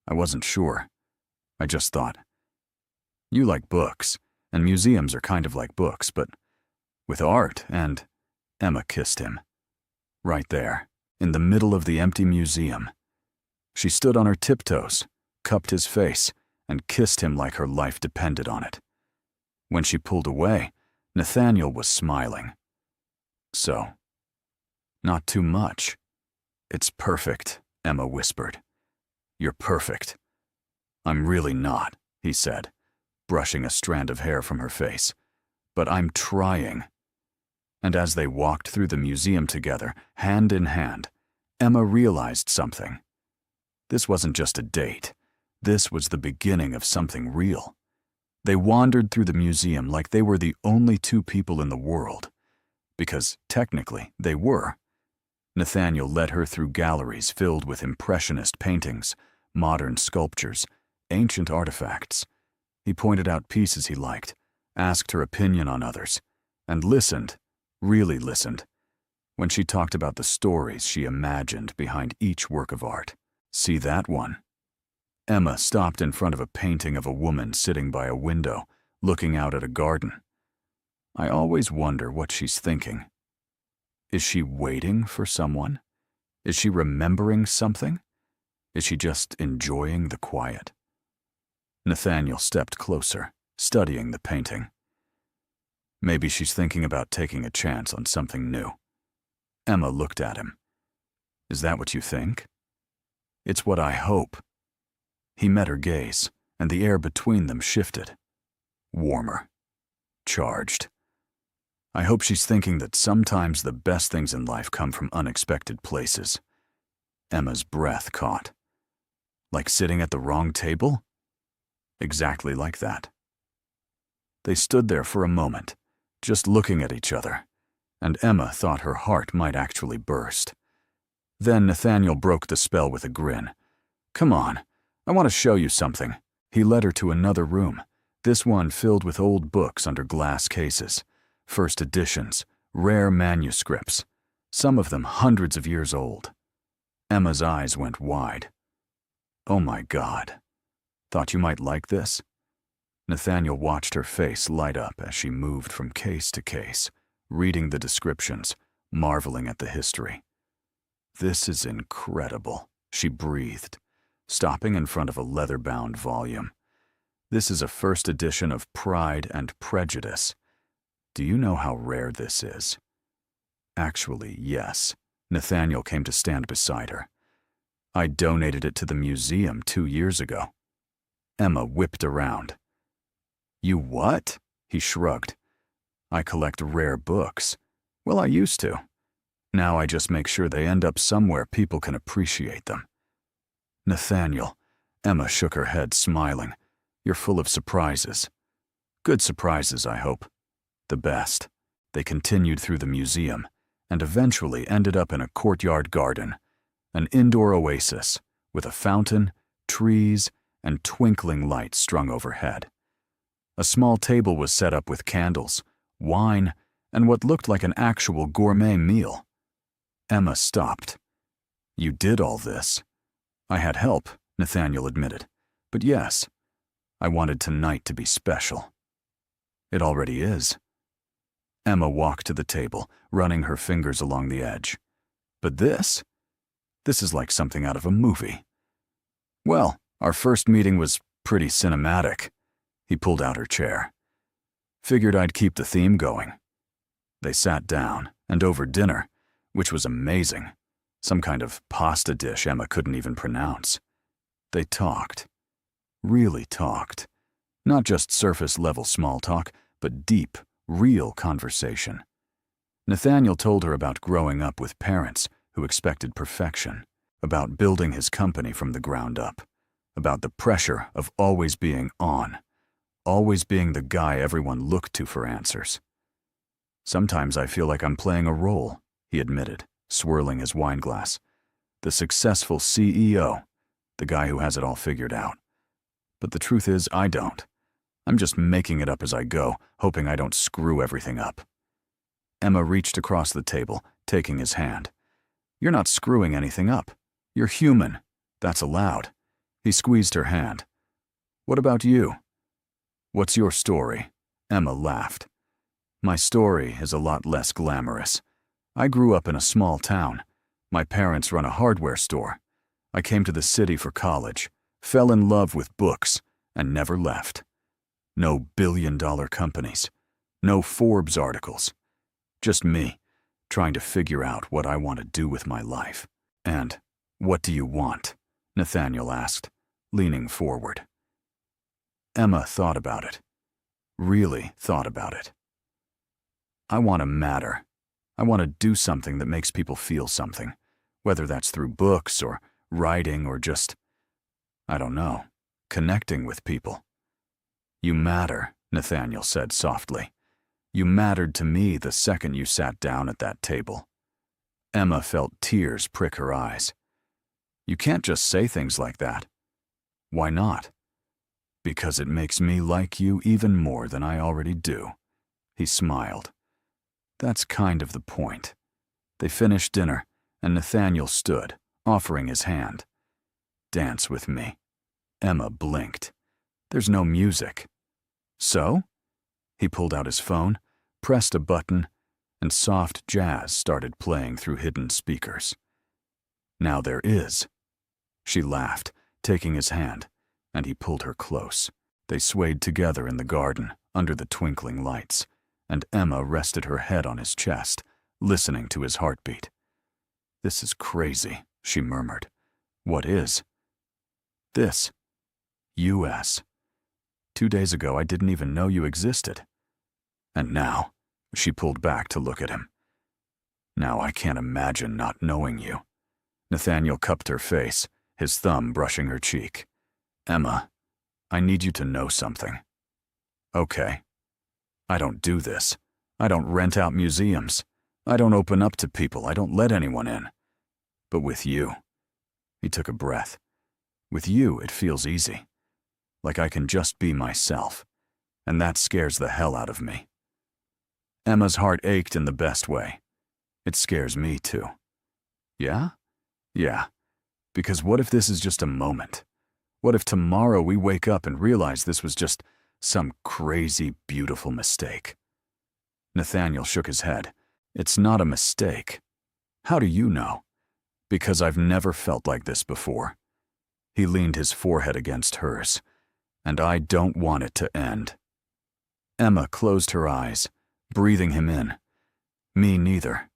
"I wasn't sure. I just thought. You like books, and museums are kind of like books, but with art and—" Emma kissed him. Right there, in the middle of the empty museum. She stood on her tiptoes, cupped his face, and kissed him like her life depended on it. When she pulled away, Nathaniel was smiling. "So, not too much." "It's perfect," Emma whispered. "You're perfect." "I'm really not," he said, brushing a strand of hair from her face. "But I'm trying." And as they walked through the museum together, hand in hand, Emma realized something. This wasn't just a date. This was the beginning of something real. They wandered through the museum like they were the only 2 people in the world. Because, technically, they were. Nathaniel led her through galleries filled with impressionist paintings, modern sculptures, ancient artifacts. He pointed out pieces he liked, asked her opinion on others, and listened, really listened, when she talked about the stories she imagined behind each work of art. "See that one?" Emma stopped in front of a painting of a woman sitting by a window, looking out at a garden. "I always wonder what she's thinking. Is she waiting for someone? Is she remembering something? Is she just enjoying the quiet?" Nathaniel stepped closer, studying the painting. "Maybe she's thinking about taking a chance on something new." Emma looked at him. "Is that what you think?" "It's what I hope." He met her gaze, and the air between them shifted. Warmer. Charged. "I hope she's thinking that sometimes the best things in life come from unexpected places." Emma's breath caught. "Like sitting at the wrong table?" "Exactly like that." They stood there for a moment, just looking at each other, and Emma thought her heart might actually burst. Then Nathaniel broke the spell with a grin. "Come on, I want to show you something." He led her to another room, this one filled with old books under glass cases, first editions, rare manuscripts, some of them hundreds of years old. Emma's eyes went wide. "Oh my God. Thought you might like this?" Nathaniel watched her face light up as she moved from case to case, reading the descriptions, marveling at the history. "This is incredible," she breathed, stopping in front of a leather-bound volume. This is a first edition of Pride and Prejudice. Do you know how rare this is? Actually, yes. Nathaniel came to stand beside her. I donated it to the museum 2 years ago. Emma whipped around. You what? He shrugged. I collect rare books. Well, I used to. Now I just make sure they end up somewhere people can appreciate them. Nathaniel, Emma shook her head, smiling. You're full of surprises. Good surprises, I hope. The best. They continued through the museum and eventually ended up in a courtyard garden, an indoor oasis with a fountain, trees, and twinkling lights strung overhead. A small table was set up with candles, wine, and what looked like an actual gourmet meal. Emma stopped. You did all this. I had help, Nathaniel admitted. But yes, I wanted tonight to be special. It already is. Emma walked to the table, running her fingers along the edge. But this is like something out of a movie. Well, our first meeting was pretty cinematic. He pulled out her chair. Figured I'd keep the theme going. They sat down, and over dinner, which was amazing, some kind of pasta dish Emma couldn't even pronounce. They talked. Really talked. Not just surface-level small talk, but deep, real conversation. Nathaniel told her about growing up with parents who expected perfection, about building his company from the ground up, about the pressure of always being on, always being the guy everyone looked to for answers. Sometimes I feel like I'm playing a role, he admitted, swirling his wine glass. The successful CEO, the guy who has it all figured out. But the truth is, I don't. I'm just making it up as I go, hoping I don't screw everything up. Emma reached across the table, taking his hand. You're not screwing anything up. You're human. That's allowed. He squeezed her hand. What about you? What's your story? Emma laughed. My story is a lot less glamorous. I grew up in a small town. My parents run a hardware store. I came to the city for college, fell in love with books, and never left. No billion-dollar companies. No Forbes articles. Just me, trying to figure out what I want to do with my life. And, what do you want? Nathaniel asked, leaning forward. Emma thought about it. Really thought about it. I want to matter. I want to do something that makes people feel something, whether that's through books or writing or just, I don't know, connecting with people. You matter, Nathaniel said softly. You mattered to me the second you sat down at that table. Emma felt tears prick her eyes. You can't just say things like that. Why not? Because it makes me like you even more than I already do. He smiled. That's kind of the point. They finished dinner, and Nathaniel stood, offering his hand. Dance with me. Emma blinked. There's no music. So? He pulled out his phone, pressed a button, and soft jazz started playing through hidden speakers. Now there is. She laughed, taking his hand, and he pulled her close. They swayed together in the garden, under the twinkling lights, and Emma rested her head on his chest, listening to his heartbeat. This is crazy, she murmured. What is? This. U.S. 2 days ago, I didn't even know you existed. And now, she pulled back to look at him. Now I can't imagine not knowing you. Nathaniel cupped her face, his thumb brushing her cheek. Emma, I need you to know something. Okay. I don't do this. I don't rent out museums. I don't open up to people. I don't let anyone in. But with you, he took a breath. With you, it feels easy. Like I can just be myself. And that scares the hell out of me. Emma's heart ached in the best way. It scares me too. Yeah? Yeah. Because what if this is just a moment? What if tomorrow we wake up and realize this was just some crazy, beautiful mistake? Nathaniel shook his head. It's not a mistake. How do you know? Because I've never felt like this before. He leaned his forehead against hers. And I don't want it to end. Emma closed her eyes, breathing him in. Me neither.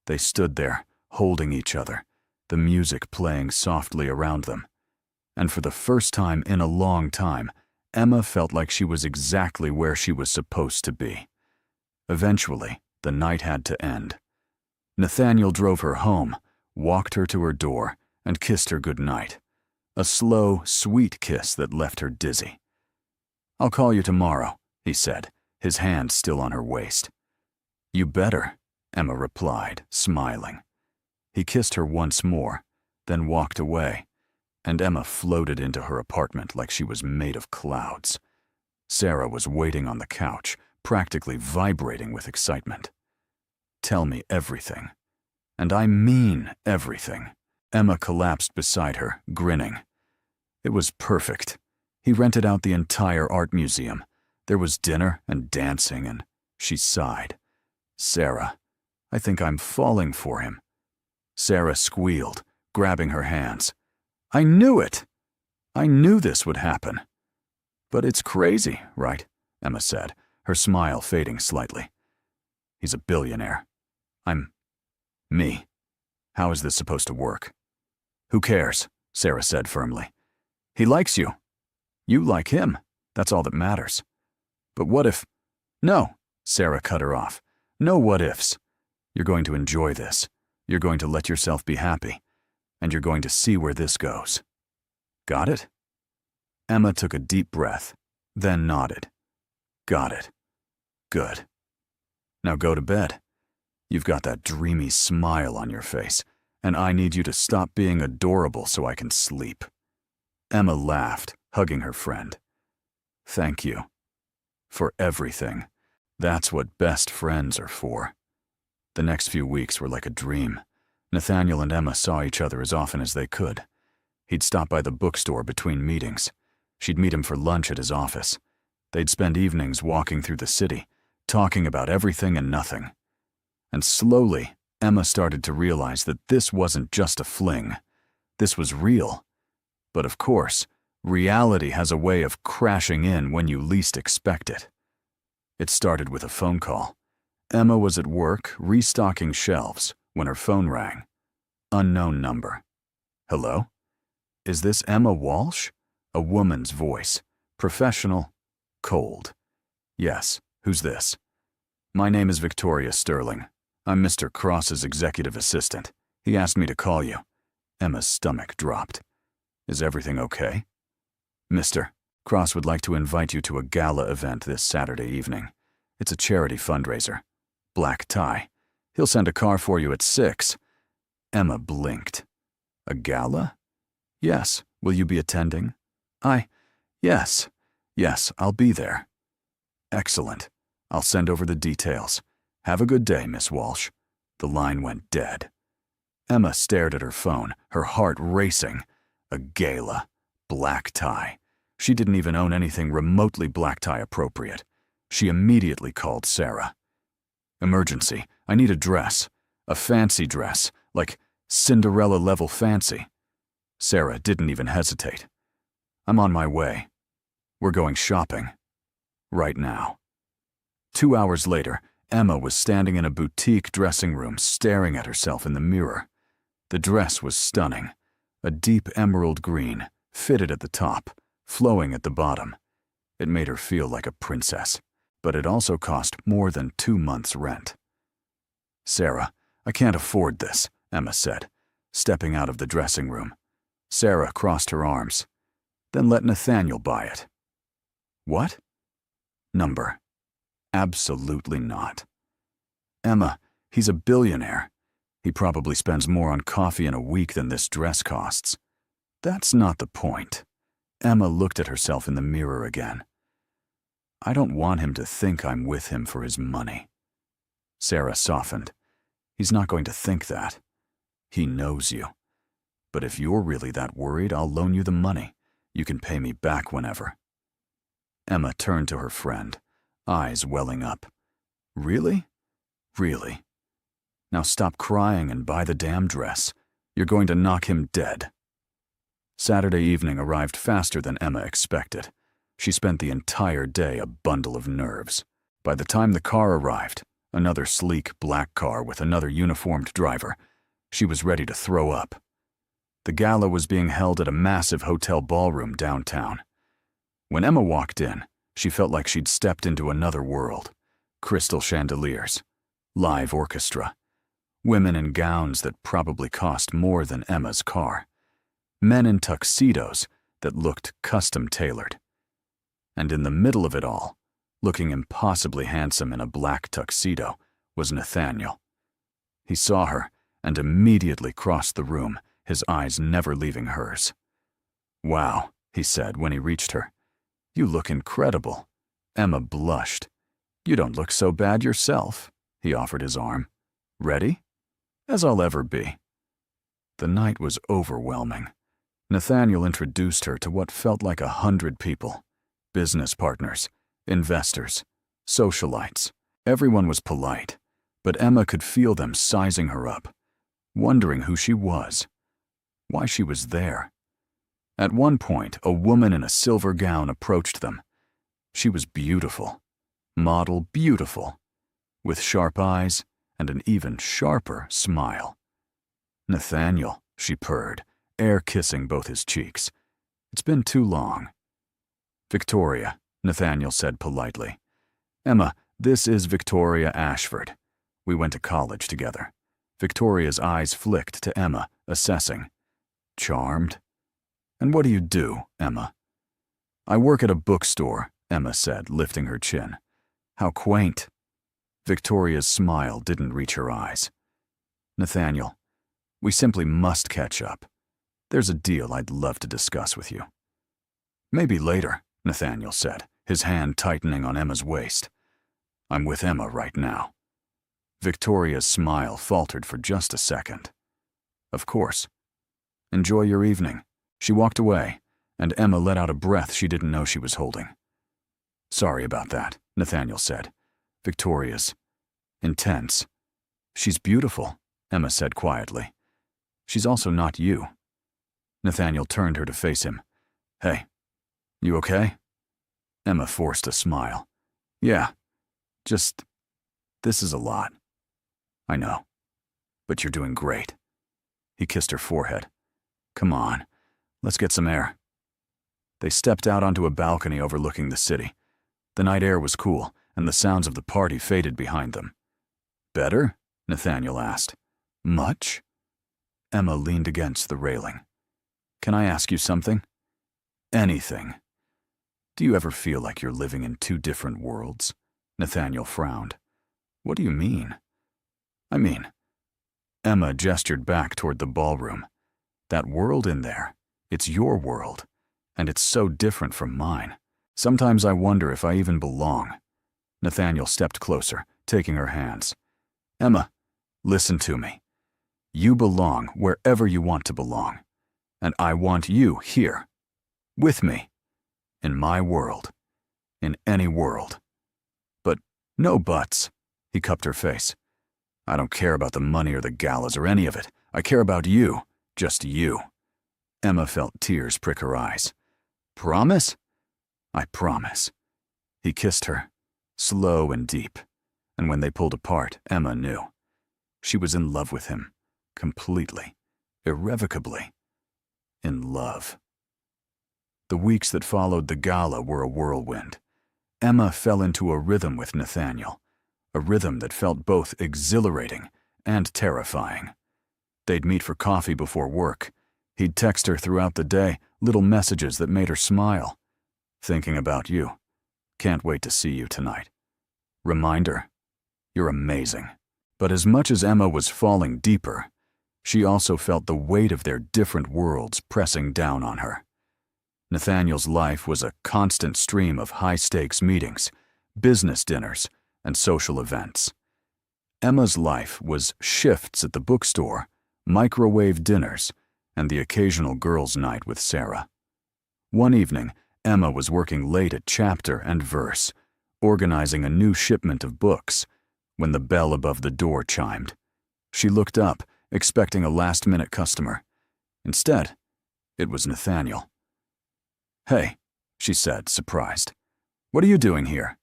They stood there, holding each other, the music playing softly around them. And for the first time in a long time, Emma felt like she was exactly where she was supposed to be. Eventually, the night had to end. Nathaniel drove her home, walked her to her door, and kissed her goodnight. A slow, sweet kiss that left her dizzy. "I'll call you tomorrow," he said, his hand still on her waist. "You better," Emma replied, smiling. He kissed her once more, then walked away, and Emma floated into her apartment like she was made of clouds. Sarah was waiting on the couch, practically vibrating with excitement. "Tell me everything. And I mean everything." Emma collapsed beside her, grinning. It was perfect. He rented out the entire art museum. There was dinner and dancing, and she sighed. "Sarah, I think I'm falling for him." Sarah squealed, grabbing her hands. "I knew it! I knew this would happen." "But it's crazy, right?" Emma said, her smile fading slightly. "He's a billionaire. I'm me. How is this supposed to work?" "Who cares?" Sarah said firmly. "He likes you. You like him. That's all that matters." "But what if—" "No," Sarah cut her off. "No what-ifs. You're going to enjoy this. You're going to let yourself be happy. And you're going to see where this goes. Got it?" Emma took a deep breath, then nodded. "Got it. Good. Now go to bed. You've got that dreamy smile on your face, and I need you to stop being adorable so I can sleep." Emma laughed, hugging her friend. "Thank you. For everything. That's what best friends are for." The next few weeks were like a dream. Nathaniel and Emma saw each other as often as they could. He'd stop by the bookstore between meetings. She'd meet him for lunch at his office. They'd spend evenings walking through the city, talking about everything and nothing. And slowly, Emma started to realize that this wasn't just a fling. This was real. But of course, reality has a way of crashing in when you least expect it. It started with a phone call. Emma was at work, restocking shelves, when her phone rang. Unknown number. "Hello? Is this Emma Walsh?" A woman's voice. Professional, cold. "Yes, who's this?" "My name is Victoria Sterling. I'm Mr. Cross's executive assistant. He asked me to call you." Emma's stomach dropped. "Is everything okay?" "Mr. Cross would like to invite you to a gala event this Saturday evening. It's a charity fundraiser. Black tie. He'll send a car for you at 6. Emma blinked. "A gala?" "Yes. Will you be attending?" Yes. Yes, I'll be there." "Excellent. I'll send over the details. Have a good day, Miss Walsh." The line went dead. Emma stared at her phone, her heart racing. A gala. Black tie. She didn't even own anything remotely black tie appropriate. She immediately called Sarah. "Emergency. I need a dress. A fancy dress, like Cinderella-level fancy." Sarah didn't even hesitate. "I'm on my way. We're going shopping. Right now." 2 hours later, Emma was standing in a boutique dressing room staring at herself in the mirror. The dress was stunning. A deep emerald green, fitted at the top, flowing at the bottom. It made her feel like a princess, but it also cost more than 2 months' rent. "Sarah, I can't afford this," Emma said, stepping out of the dressing room. Sarah crossed her arms. "Then let Nathaniel buy it." "What?" "Number. Absolutely not." "Emma, he's a billionaire. He probably spends more on coffee in a week than this dress costs." "That's not the point." Emma looked at herself in the mirror again. "I don't want him to think I'm with him for his money." Sarah softened. "He's not going to think that. He knows you. But if you're really that worried, I'll loan you the money. You can pay me back whenever." Emma turned to her friend, eyes welling up. "Really? Really? Now stop crying and buy the damn dress. You're going to knock him dead." Saturday evening arrived faster than Emma expected. She spent the entire day a bundle of nerves. By the time the car arrived, another sleek black car with another uniformed driver, she was ready to throw up. The gala was being held at a massive hotel ballroom downtown. When Emma walked in, she felt like she'd stepped into another world. Crystal chandeliers, live orchestra, women in gowns that probably cost more than Emma's car, men in tuxedos that looked custom-tailored. And in the middle of it all, looking impossibly handsome in a black tuxedo, was Nathaniel. He saw her and immediately crossed the room, his eyes never leaving hers. "Wow," he said when he reached her. "You look incredible." Emma blushed. "You don't look so bad yourself." He offered his arm. "Ready?" "As I'll ever be." The night was overwhelming. Nathaniel introduced her to what felt like 100 people. Business partners, investors, socialites. Everyone was polite, but Emma could feel them sizing her up, wondering who she was, why she was there. At one point, a woman in a silver gown approached them. She was beautiful, model beautiful, with sharp eyes and an even sharper smile. "Nathaniel," she purred, air-kissing both his cheeks. "It's been too long." "Victoria," Nathaniel said politely. "Emma, this is Victoria Ashford. We went to college together." Victoria's eyes flicked to Emma, assessing. "Charmed? And what do you do, Emma?" "I work at a bookstore," Emma said, lifting her chin. "How quaint." Victoria's smile didn't reach her eyes. "Nathaniel, we simply must catch up. There's a deal I'd love to discuss with you." "Maybe later," Nathaniel said, his hand tightening on Emma's waist. "I'm with Emma right now." Victoria's smile faltered for just a second. "Of course. Enjoy your evening." She walked away, and Emma let out a breath she didn't know she was holding. "Sorry about that," Nathaniel said. "Victoria's intense." "She's beautiful," Emma said quietly. "She's also not you." Nathaniel turned her to face him. "Hey, you okay?" Emma forced a smile. "Yeah, just, this is a lot." "I know, but you're doing great." He kissed her forehead. "Come on, let's get some air." They stepped out onto a balcony overlooking the city. The night air was cool, and the sounds of the party faded behind them. "Better?" Nathaniel asked. "Much?" Emma leaned against the railing. "Can I ask you something?" "Anything." "Do you ever feel like you're living in two different worlds?" Nathaniel frowned. "What do you mean?" "I mean," Emma gestured back toward the ballroom. "That world in there, it's your world, and it's so different from mine. Sometimes I wonder if I even belong." Nathaniel stepped closer, taking her hands. "Emma, listen to me. You belong wherever you want to belong, and I want you here, with me, in my world, in any world. But no buts." He cupped her face. "I don't care about the money or the galas or any of it. I care about you, just you." Emma felt tears prick her eyes. "Promise?" "I promise." He kissed her, slow and deep, and when they pulled apart, Emma knew. She was in love with him, completely, irrevocably, in love. The weeks that followed the gala were a whirlwind. Emma fell into a rhythm with Nathaniel, a rhythm that felt both exhilarating and terrifying. They'd meet for coffee before work. He'd text her throughout the day, little messages that made her smile. "Thinking about you. Can't wait to see you tonight. Reminder, you're amazing." But as much as Emma was falling deeper, she also felt the weight of their different worlds pressing down on her. Nathaniel's life was a constant stream of high-stakes meetings, business dinners, and social events. Emma's life was shifts at the bookstore, microwave dinners, and the occasional girls' night with Sarah. One evening, Emma was working late at Chapter and Verse, organizing a new shipment of books, when the bell above the door chimed. She looked up expecting a last-minute customer. Instead, it was Nathaniel. "Hey," she said, surprised. "What are you doing here?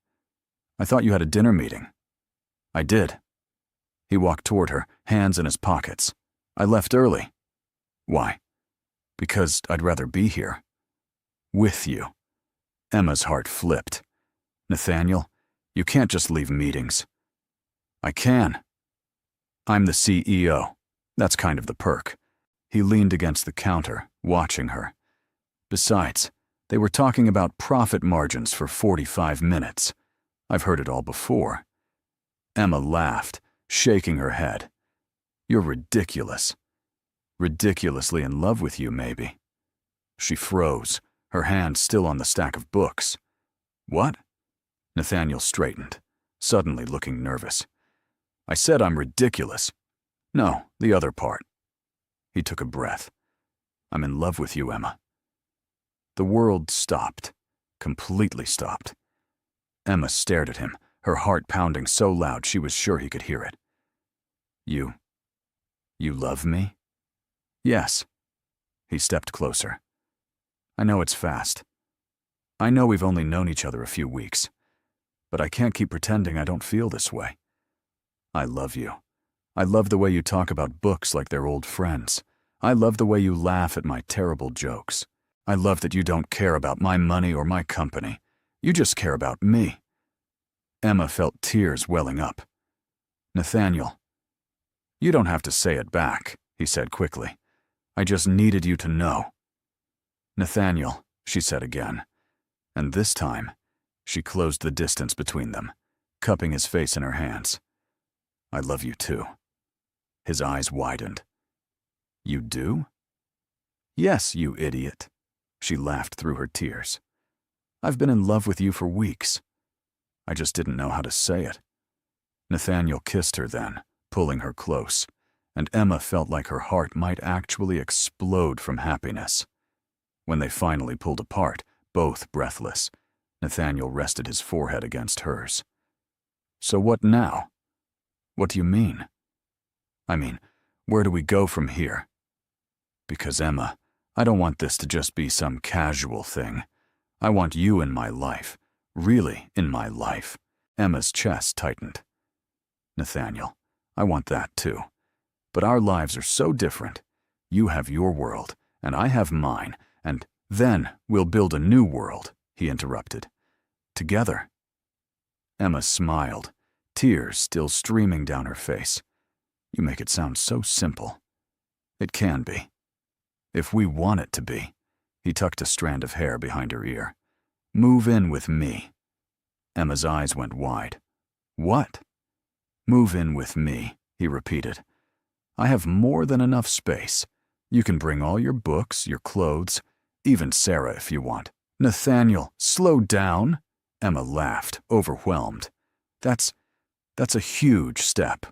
I thought you had a dinner meeting." "I did." He walked toward her, hands in his pockets. "I left early." "Why?" "Because I'd rather be here." "With you." Emma's heart flipped. "Nathaniel, you can't just leave meetings." "I can. I'm the CEO. That's kind of the perk." He leaned against the counter, watching her. Besides, they were talking about profit margins for 45 minutes. I've heard it all before. Emma laughed, shaking her head. "You're ridiculous." "Ridiculously in love with you, maybe." She froze, her hand still on the stack of books. "What?" Nathaniel straightened, suddenly looking nervous. "I said I'm ridiculous. No, the other part." He took a breath. "I'm in love with you, Emma." The world stopped, completely stopped. Emma stared at him, her heart pounding so loud she was sure he could hear it. You love me?" "Yes." He stepped closer. "I know it's fast. I know we've only known each other a few weeks, but I can't keep pretending I don't feel this way. I love you. I love the way you talk about books like they're old friends. I love the way you laugh at my terrible jokes. I love that you don't care about my money or my company. You just care about me." Emma felt tears welling up. "Nathaniel." "You don't have to say it back," he said quickly. "I just needed you to know." "Nathaniel," she said again. And this time, she closed the distance between them, cupping his face in her hands. "I love you too." His eyes widened. "You do?" "Yes, you idiot." She laughed through her tears. "I've been in love with you for weeks. I just didn't know how to say it." Nathaniel kissed her then, pulling her close, and Emma felt like her heart might actually explode from happiness. When they finally pulled apart, both breathless, Nathaniel rested his forehead against hers. "So what now?" "What do you mean?" "I mean, where do we go from here?" "Because, Emma, I don't want this to just be some casual thing. I want you in my life, really in my life." Emma's chest tightened. "Nathaniel, I want that too. But our lives are so different. You have your world, and I have mine, and then we'll build a new world," he interrupted. "Together." Emma smiled, tears still streaming down her face. "You make it sound so simple." "It can be. If we want it to be." He tucked a strand of hair behind her ear. "Move in with me." Emma's eyes went wide. "What?" "Move in with me," he repeated. "I have more than enough space. You can bring all your books, your clothes, even Sarah if you want." "Nathaniel, slow down." Emma laughed, overwhelmed. That's a huge step."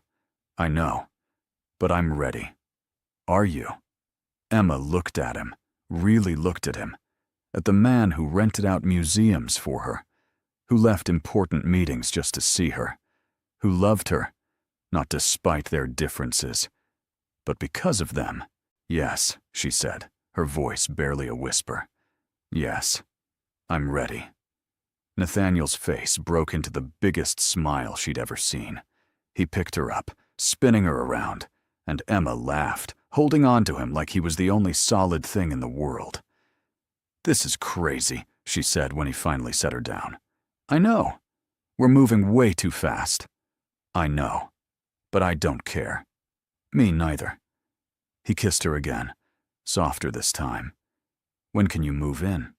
"I know, but I'm ready." "Are you?" Emma looked at him, really looked at him, at the man who rented out museums for her, who left important meetings just to see her, who loved her, not despite their differences, but because of them. "Yes," she said, her voice barely a whisper. "Yes, I'm ready." Nathaniel's face broke into the biggest smile she'd ever seen. He picked her up, spinning her around, and Emma laughed, holding on to him like he was the only solid thing in the world. "This is crazy," she said when he finally set her down. "I know. We're moving way too fast." "I know. But I don't care." "Me neither." He kissed her again, softer this time. "When can you move in?"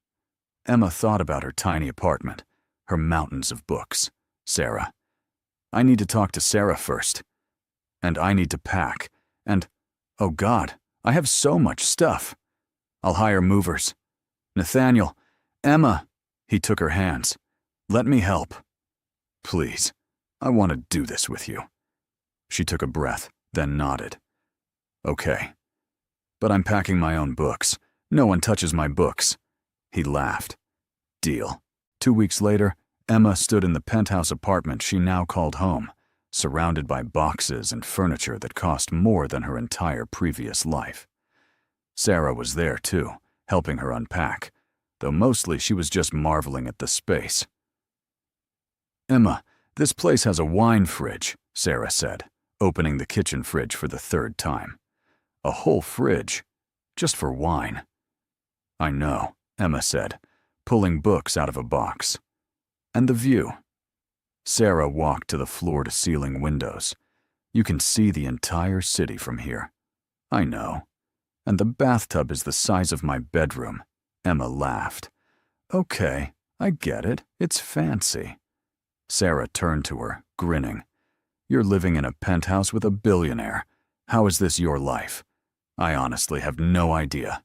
Emma thought about her tiny apartment, her mountains of books. Sarah. "I need to talk to Sarah first. And I need to pack. And, oh God, I have so much stuff. I'll hire movers." "Nathaniel." "Emma." He took her hands. "Let me help." "Please, I want to do this with you." She took a breath, then nodded. "Okay. But I'm packing my own books. No one touches my books." He laughed. "Deal." 2 weeks later, Emma stood in the penthouse apartment she now called home, surrounded by boxes and furniture that cost more than her entire previous life. Sarah was there too, helping her unpack, though mostly she was just marveling at the space. "Emma, this place has a wine fridge," Sarah said, opening the kitchen fridge for the third time. "A whole fridge, just for wine." "I know," Emma said, pulling books out of a box. "And the view." Sarah walked to the floor-to-ceiling windows. "You can see the entire city from here." "I know. And the bathtub is the size of my bedroom." Emma laughed. "Okay, I get it. It's fancy." Sarah turned to her, grinning. "You're living in a penthouse with a billionaire. How is this your life? I honestly have no idea."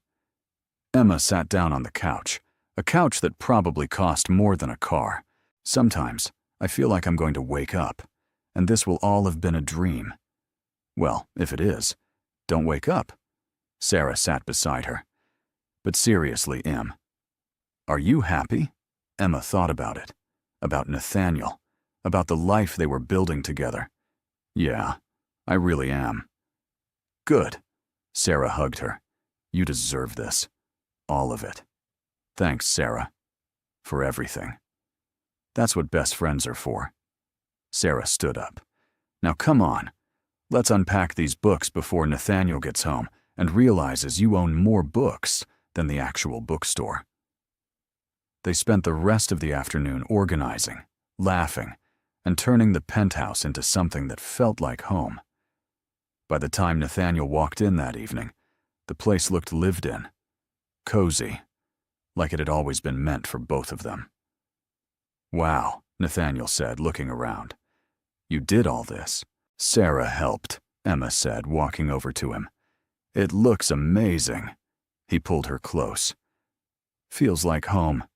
Emma sat down on the couch, a couch that probably cost more than a car. "Sometimes I feel like I'm going to wake up, and this will all have been a dream." "Well, if it is, don't wake up." Sarah sat beside her. "But seriously, Em, are you happy?" Emma thought about it, about Nathaniel, about the life they were building together. "Yeah, I really am." "Good." Sarah hugged her. "You deserve this. All of it. Thanks, Sarah. For everything. That's what best friends are for." Sarah stood up. "Now come on. Let's unpack these books before Nathaniel gets home and realizes you own more books than the actual bookstore." They spent the rest of the afternoon organizing, laughing, and turning the penthouse into something that felt like home. By the time Nathaniel walked in that evening, the place looked lived in, cozy, like it had always been meant for both of them. "Wow," Nathaniel said, looking around. "You did all this." "Sarah helped," Emma said, walking over to him. "It looks amazing." He pulled her close. "Feels like home."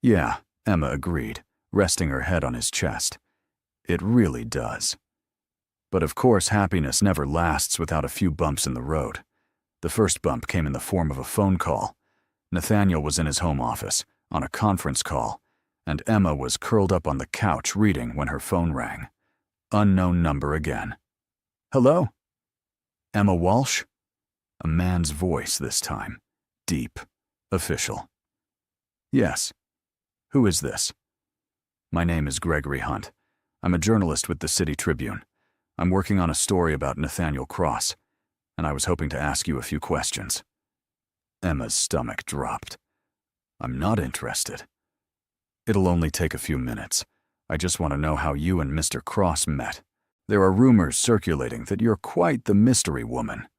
"Yeah," Emma agreed, resting her head on his chest. "It really does." But of course happiness never lasts without a few bumps in the road. The first bump came in the form of a phone call. Nathaniel was in his home office, on a conference call, and Emma was curled up on the couch reading when her phone rang. Unknown number again. "Hello? Emma Walsh?" A man's voice this time. Deep. Official. "Yes. Who is this?" "My name is Gregory Hunt. I'm a journalist with the City Tribune. I'm working on a story about Nathaniel Cross, and I was hoping to ask you a few questions." Emma's stomach dropped. "I'm not interested." "It'll only take a few minutes. I just want to know how you and Mr. Cross met. There are rumors circulating that you're quite the mystery woman."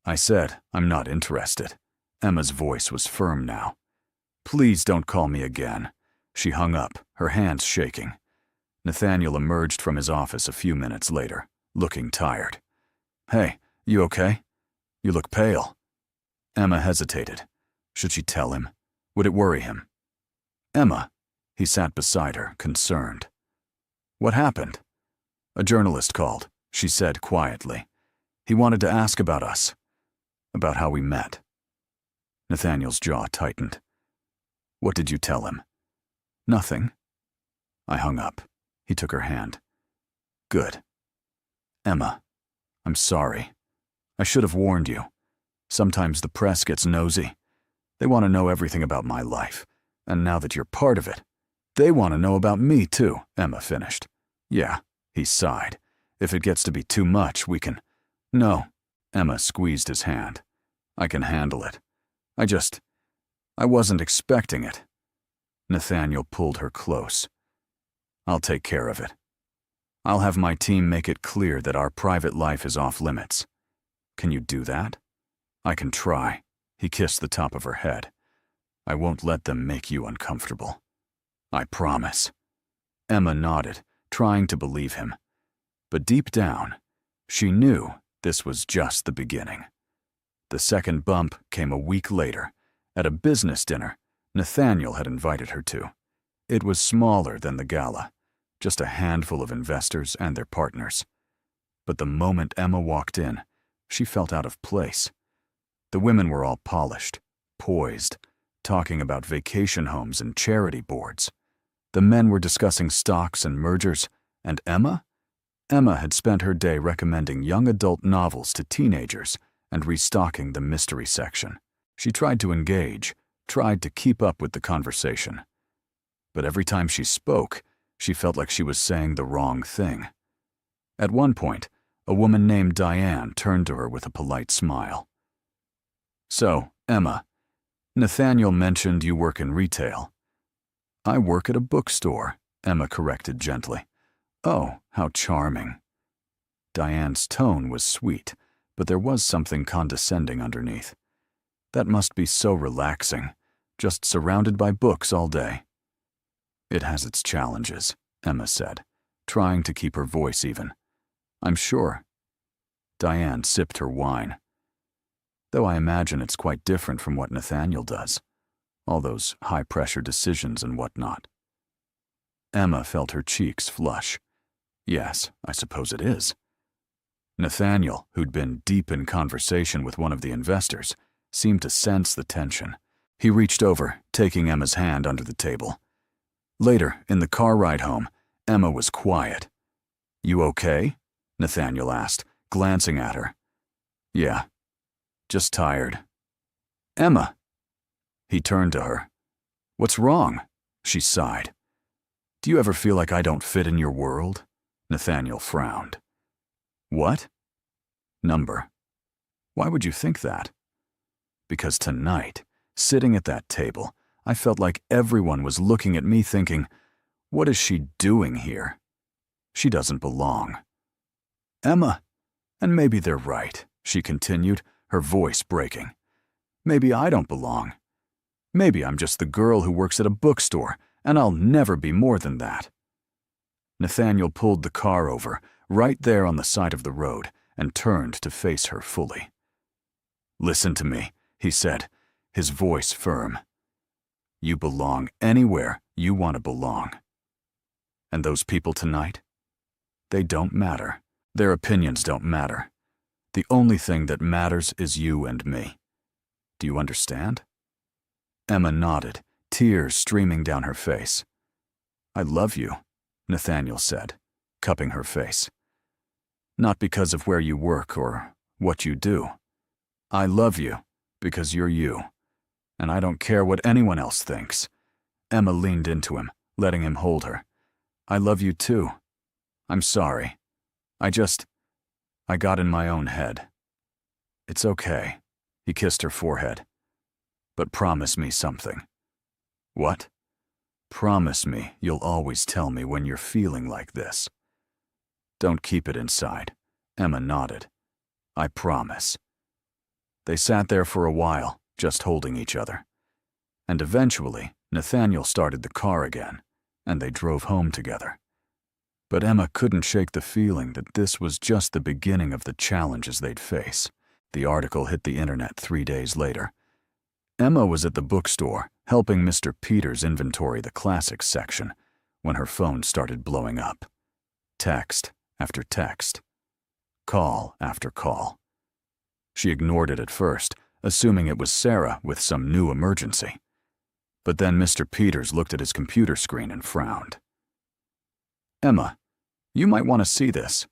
I said, "I'm not interested." Emma's voice was firm now. "Please don't call me again." She hung up, her hands shaking. Nathaniel emerged from his office a few minutes later, looking tired. "Hey, you okay? You look pale." Emma hesitated. Should she tell him? Would it worry him? "Emma." He sat beside her, concerned. "What happened?" "A journalist called," she said quietly. "He wanted to ask about us, about how we met." Nathaniel's jaw tightened. "What did you tell him?" "Nothing." I hung up. He took her hand. "Good. Emma, I'm sorry. I should have warned you. Sometimes the press gets nosy. They want to know everything about my life, and now that you're part of it, they want to know about me too," Emma finished. "Yeah," he sighed. "If it gets to be too much, we can—" "No," Emma squeezed his hand. "I can handle it. I wasn't expecting it." Nathaniel pulled her close. "I'll take care of it. I'll have my team make it clear that our private life is off limits. Can you do that?" "I can try." He kissed the top of her head. "I won't let them make you uncomfortable. I promise." Emma nodded, trying to believe him. But deep down, she knew this was just the beginning. The second bump came a week later, at a business dinner Nathaniel had invited her to. It was smaller than the gala, just a handful of investors and their partners. But the moment Emma walked in, she felt out of place. The women were all polished, poised, talking about vacation homes and charity boards. The men were discussing stocks and mergers, and Emma? Emma had spent her day recommending young adult novels to teenagers and restocking the mystery section. She tried to engage, tried to keep up with the conversation. But every time she spoke, she felt like she was saying the wrong thing. At one point, a woman named Diane turned to her with a polite smile. "So, Emma, Nathaniel mentioned you work in retail." "I work at a bookstore," Emma corrected gently. "Oh, how charming." Diane's tone was sweet, but there was something condescending underneath. That must be so relaxing, just surrounded by books all day. "It has its challenges," Emma said, trying to keep her voice even. "I'm sure." Diane sipped her wine. "Though I imagine it's quite different from what Nathaniel does. All those high-pressure decisions and whatnot." Emma felt her cheeks flush. "Yes, I suppose it is." Nathaniel, who'd been deep in conversation with one of the investors, seemed to sense the tension. He reached over, taking Emma's hand under the table. Later, in the car ride home, Emma was quiet. "You okay?" Nathaniel asked, glancing at her. "Yeah, just tired." "Emma!" He turned to her. "What's wrong?" She sighed. "Do you ever feel like I don't fit in your world?" Nathaniel frowned. "What?" "Number. Why would you think that?" "Because tonight, sitting at that table, I felt like everyone was looking at me thinking, what is she doing here? She doesn't belong." "Emma, and maybe they're right," she continued, her voice breaking. "Maybe I don't belong. Maybe I'm just the girl who works at a bookstore, and I'll never be more than that." Nathaniel pulled the car over, right there on the side of the road, and turned to face her fully. "Listen to me," he said, his voice firm. "You belong anywhere you want to belong. And those people tonight? They don't matter. Their opinions don't matter. The only thing that matters is you and me. Do you understand?" Emma nodded, tears streaming down her face. "I love you," Nathaniel said, cupping her face. "Not because of where you work or what you do. I love you because you're you, and I don't care what anyone else thinks." Emma leaned into him, letting him hold her. "I love you too. I'm sorry. I got in my own head." "It's okay." He kissed her forehead. "But promise me something." "What?" "Promise me you'll always tell me when you're feeling like this." "Don't keep it inside." Emma nodded. "I promise." They sat there for a while, just holding each other. And eventually, Nathaniel started the car again, and they drove home together. But Emma couldn't shake the feeling that this was just the beginning of the challenges they'd face. The article hit the internet 3 days later. Emma was at the bookstore, helping Mr. Peters inventory the classics section, when her phone started blowing up. Text after text. Call after call. She ignored it at first, assuming it was Sarah with some new emergency. But then Mr. Peters looked at his computer screen and frowned. "Emma, you might want to see this."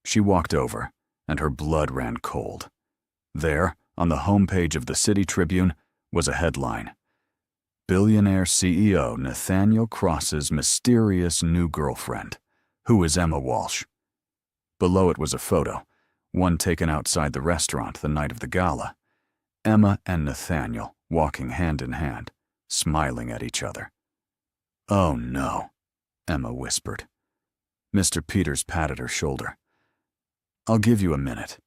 She walked over, and her blood ran cold. There, on the homepage of the City Tribune, was a headline. "Billionaire CEO Nathaniel Cross's mysterious new girlfriend. Who is Emma Walsh?" Below it was a photo, one taken outside the restaurant the night of the gala. Emma and Nathaniel walking hand in hand, smiling at each other. "Oh no," Emma whispered. Mr. Peters patted her shoulder. "I'll give you a minute."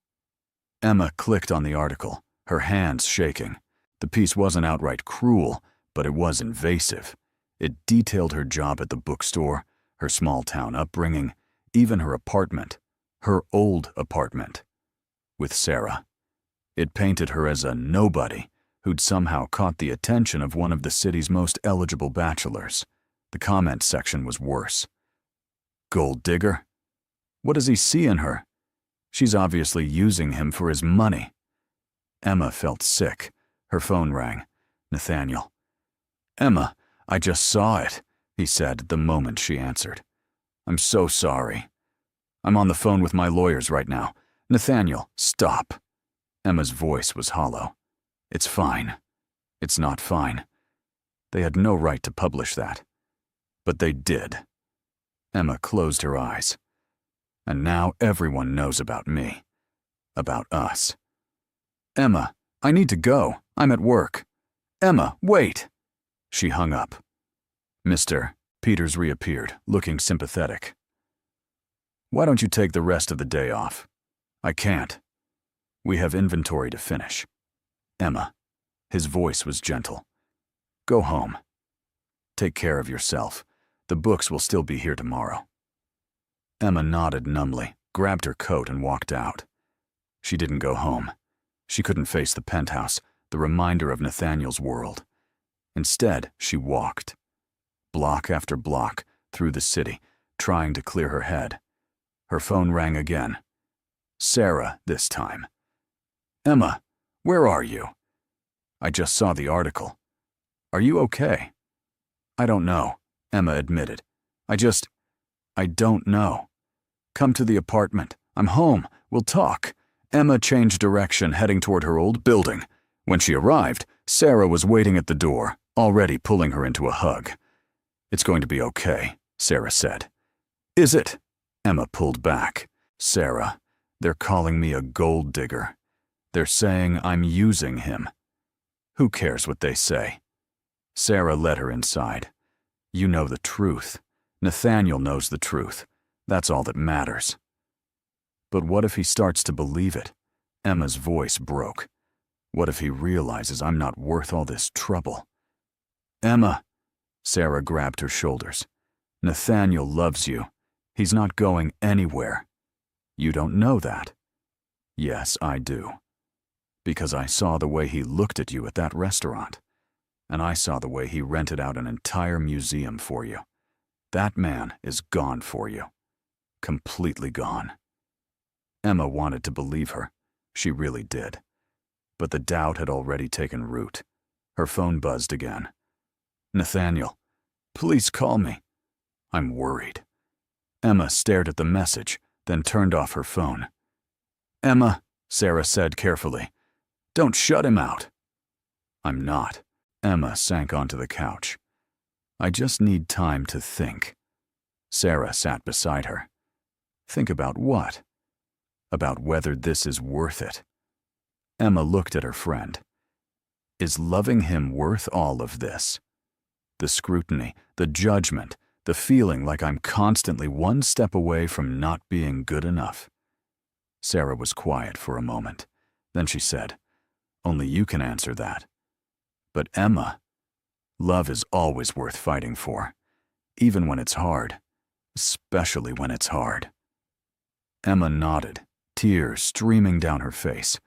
Emma clicked on the article, her hands shaking. The piece wasn't outright cruel, but it was invasive. It detailed her job at the bookstore, her small-town upbringing, even her apartment, her old apartment, with Sarah. It painted her as a nobody who'd somehow caught the attention of one of the city's most eligible bachelors. The comment section was worse. "Gold digger? What does he see in her? She's obviously using him for his money." Emma felt sick. Her phone rang. Nathaniel. "Emma, I just saw it," he said the moment she answered. "I'm so sorry." I'm on the phone with my lawyers right now. Nathaniel, stop. Emma's voice was hollow. It's fine. It's not fine. They had no right to publish that. But they did. Emma closed her eyes. And now everyone knows about me. About us. Emma, I need to go. I'm at work. Emma, wait. She hung up. Mr. Peters reappeared, looking sympathetic. Why don't you take the rest of the day off? I can't. We have inventory to finish. Emma. His voice was gentle. Go home. Take care of yourself. The books will still be here tomorrow. Emma nodded numbly, grabbed her coat and walked out. She didn't go home. She couldn't face the penthouse, the reminder of Nathaniel's world. Instead, she walked. Block after block, through the city, trying to clear her head. Her phone rang again. Sarah, this time. Emma, where are you? I just saw the article. Are you okay? I don't know, Emma admitted. I don't know. Come to the apartment. I'm home. We'll talk. Emma changed direction, heading toward her old building. When she arrived, Sarah was waiting at the door, already pulling her into a hug. It's going to be okay, Sarah said. Is it? Emma pulled back. Sarah, they're calling me a gold digger. They're saying I'm using him. Who cares what they say? Sarah led her inside. You know the truth. Nathaniel knows the truth. That's all that matters. But what if he starts to believe it? Emma's voice broke. What if he realizes I'm not worth all this trouble? Emma. Sarah grabbed her shoulders. Nathaniel loves you. He's not going anywhere. You don't know that. Yes, I do. Because I saw the way he looked at you at that restaurant. And I saw the way he rented out an entire museum for you. That man is gone for you. Completely gone. Emma wanted to believe her. She really did. But the doubt had already taken root. Her phone buzzed again. Nathaniel, please call me. I'm worried. Emma stared at the message, then turned off her phone. Emma, Sarah said carefully, don't shut him out. I'm not. Emma sank onto the couch. I just need time to think. Sarah sat beside her. Think about what? About whether this is worth it. Emma looked at her friend. Is loving him worth all of this? The scrutiny, the judgment, the feeling like I'm constantly one step away from not being good enough. Sarah was quiet for a moment. Then she said, only you can answer that. But Emma, love is always worth fighting for, even when it's hard, especially when it's hard. Emma nodded, tears streaming down her face.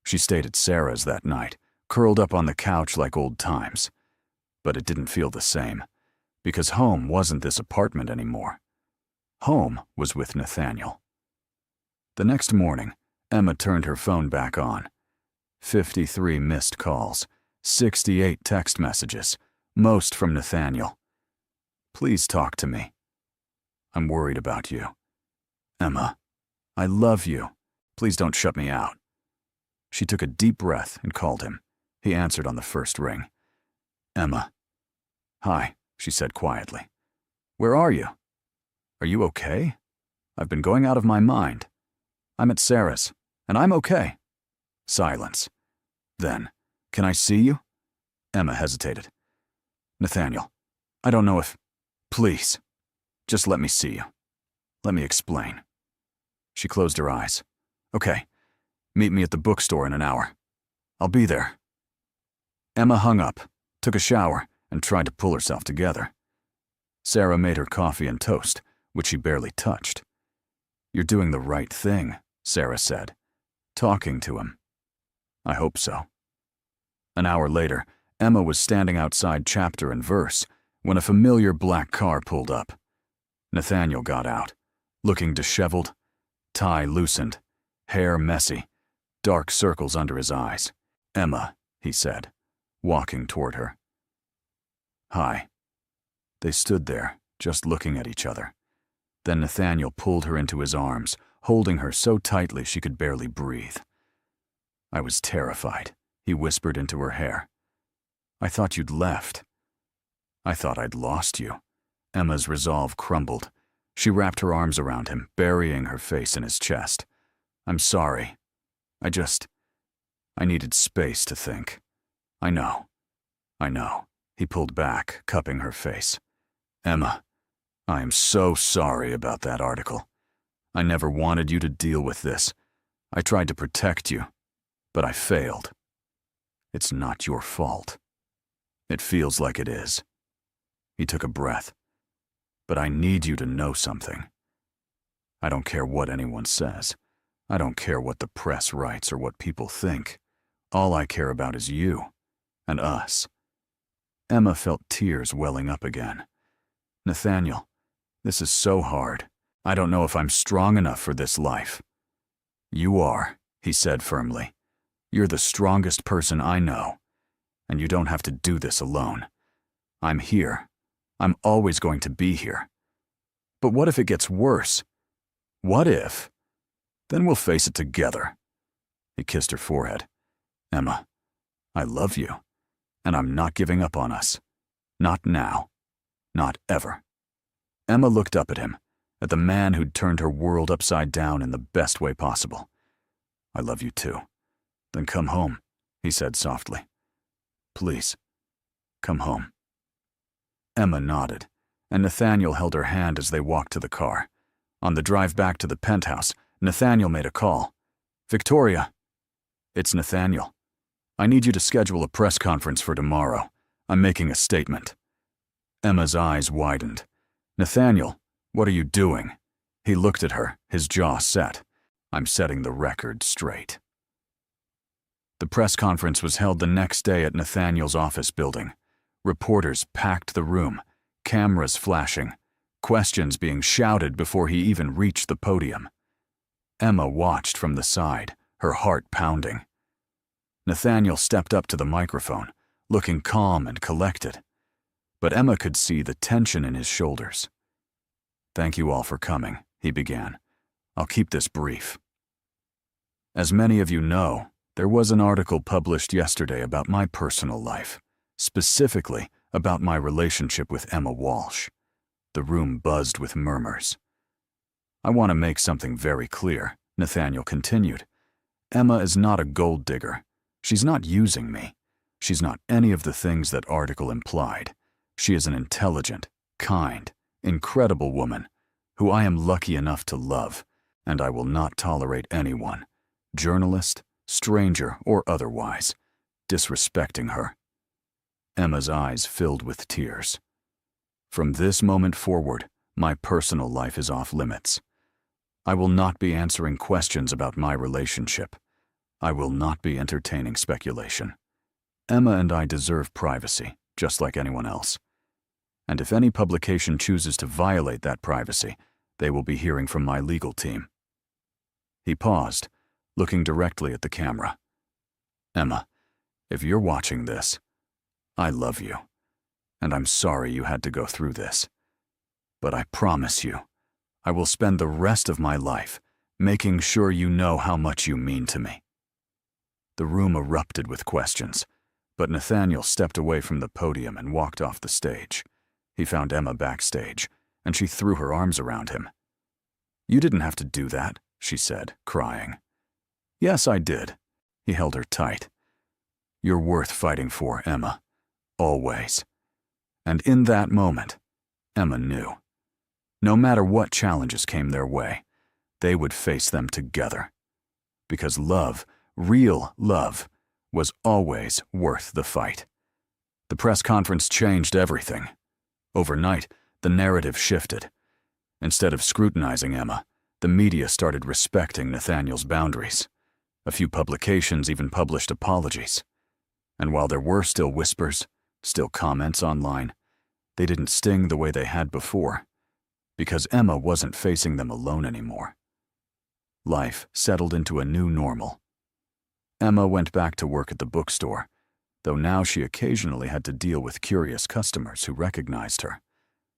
She stayed at Sarah's that night, curled up on the couch like old times. But it didn't feel the same, because home wasn't this apartment anymore. Home was with Nathaniel. The next morning, Emma turned her phone back on. 53 missed calls, 68 text messages, most from Nathaniel. Please talk to me. I'm worried about you. Emma, I love you. Please don't shut me out. She took a deep breath and called him. He answered on the first ring. Emma. Hi, she said quietly. Where are you? Are you okay? I've been going out of my mind. I'm at Sarah's, and I'm okay. Silence. Then, can I see you? Emma hesitated. Nathaniel, I don't know if... Please, just let me see you. Let me explain. She closed her eyes. Okay, meet me at the bookstore in an hour. I'll be there. Emma hung up, took a shower, and tried to pull herself together. Sarah made her coffee and toast, which she barely touched. You're doing the right thing, Sarah said. Talking to him. I hope so. An hour later, Emma was standing outside Chapter and Verse when a familiar black car pulled up. Nathaniel got out, looking disheveled, tie loosened, hair messy, dark circles under his eyes. Emma, he said, walking toward her. Hi. They stood there, just looking at each other. Then Nathaniel pulled her into his arms, holding her so tightly she could barely breathe. I was terrified, he whispered into her hair. I thought you'd left. I thought I'd lost you. Emma's resolve crumbled. She wrapped her arms around him, burying her face in his chest. I'm sorry. I needed space to think. I know. He pulled back, cupping her face. Emma, I am so sorry about that article. I never wanted you to deal with this. I tried to protect you, but I failed. It's not your fault. It feels like it is. He took a breath. But I need you to know something. I don't care what anyone says. I don't care what the press writes or what people think. All I care about is you and us. Emma felt tears welling up again. Nathaniel, this is so hard. I don't know if I'm strong enough for this life. You are, he said firmly. You're the strongest person I know, and you don't have to do this alone. I'm here. I'm always going to be here. But what if it gets worse? What if? Then we'll face it together. He kissed her forehead. Emma, I love you, and I'm not giving up on us. Not now. Not ever. Emma looked up at him, at the man who'd turned her world upside down in the best way possible. I love you too. Then come home, he said softly. Please, come home. Emma nodded, and Nathaniel held her hand as they walked to the car. On the drive back to the penthouse, Nathaniel made a call. Victoria. It's Nathaniel. I need you to schedule a press conference for tomorrow. I'm making a statement. Emma's eyes widened. Nathaniel, what are you doing? He looked at her, his jaw set. I'm setting the record straight. The press conference was held the next day at Nathaniel's office building. Reporters packed the room, cameras flashing, questions being shouted before he even reached the podium. Emma watched from the side, her heart pounding. Nathaniel stepped up to the microphone, looking calm and collected. But Emma could see the tension in his shoulders. Thank you all for coming, he began. I'll keep this brief. As many of you know, there was an article published yesterday about my personal life, specifically about my relationship with Emma Walsh. The room buzzed with murmurs. I want to make something very clear, Nathaniel continued. Emma is not a gold digger. She's not using me. She's not any of the things that article implied. She is an intelligent, kind, incredible woman who I am lucky enough to love, and I will not tolerate anyone, journalist, stranger, or otherwise, disrespecting her. Emma's eyes filled with tears. From this moment forward, my personal life is off limits. I will not be answering questions about my relationship. I will not be entertaining speculation. Emma and I deserve privacy, just like anyone else. And if any publication chooses to violate that privacy, they will be hearing from my legal team. He paused, looking directly at the camera. Emma, if you're watching this, I love you, and I'm sorry you had to go through this. But I promise you, I will spend the rest of my life making sure you know how much you mean to me. The room erupted with questions, but Nathaniel stepped away from the podium and walked off the stage. He found Emma backstage, and she threw her arms around him. You didn't have to do that, she said, crying. Yes, I did. He held her tight. You're worth fighting for, Emma. Always. And in that moment, Emma knew. No matter what challenges came their way, they would face them together. Because love, real love, was always worth the fight. The press conference changed everything. Overnight, the narrative shifted. Instead of scrutinizing Emma, the media started respecting Nathaniel's boundaries. A few publications even published apologies. And while there were still whispers, still comments online, they didn't sting the way they had before, because Emma wasn't facing them alone anymore. Life settled into a new normal. Emma went back to work at the bookstore, though now she occasionally had to deal with curious customers who recognized her.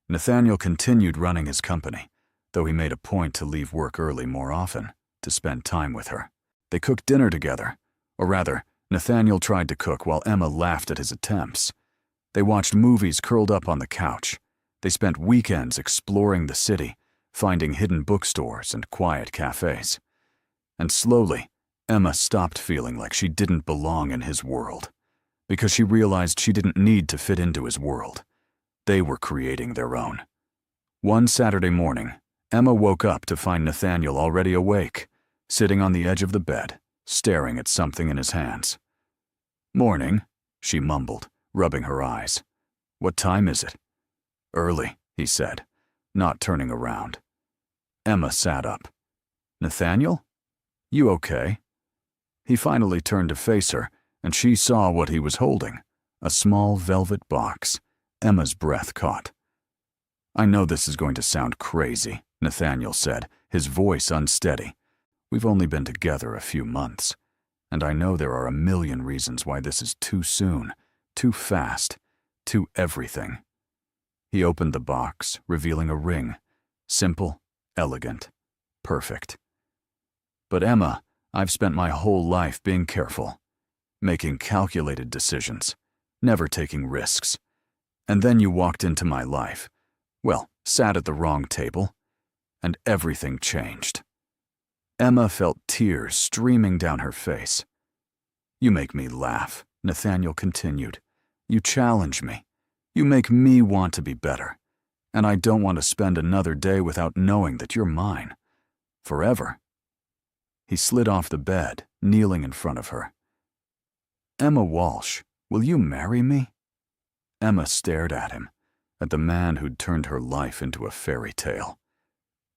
Nathaniel continued running his company, though he made a point to leave work early more often to spend time with her. They cooked dinner together, or rather, Nathaniel tried to cook while Emma laughed at his attempts. They watched movies curled up on the couch. They spent weekends exploring the city, finding hidden bookstores and quiet cafes. And slowly, Emma stopped feeling like she didn't belong in his world, because she realized she didn't need to fit into his world. They were creating their own. One Saturday morning, Emma woke up to find Nathaniel already awake, sitting on the edge of the bed, staring at something in his hands. "Morning," she mumbled, rubbing her eyes. "What time is it?" "Early," he said, not turning around. Emma sat up. "Nathaniel? You okay?" He finally turned to face her, and she saw what he was holding, a small velvet box. Emma's breath caught. "I know this is going to sound crazy," Nathaniel said, his voice unsteady. "We've only been together a few months, and I know there are a million reasons why this is too soon, too fast, too everything." He opened the box, revealing a ring. Simple, elegant, perfect. "But Emma, I've spent my whole life being careful, making calculated decisions, never taking risks. And then you walked into my life, well, sat at the wrong table, and everything changed." Emma felt tears streaming down her face. "You make me laugh," Nathaniel continued. "You challenge me. You make me want to be better. And I don't want to spend another day without knowing that you're mine. Forever." He slid off the bed, kneeling in front of her. "Emma Walsh, will you marry me?" Emma stared at him, at the man who'd turned her life into a fairy tale.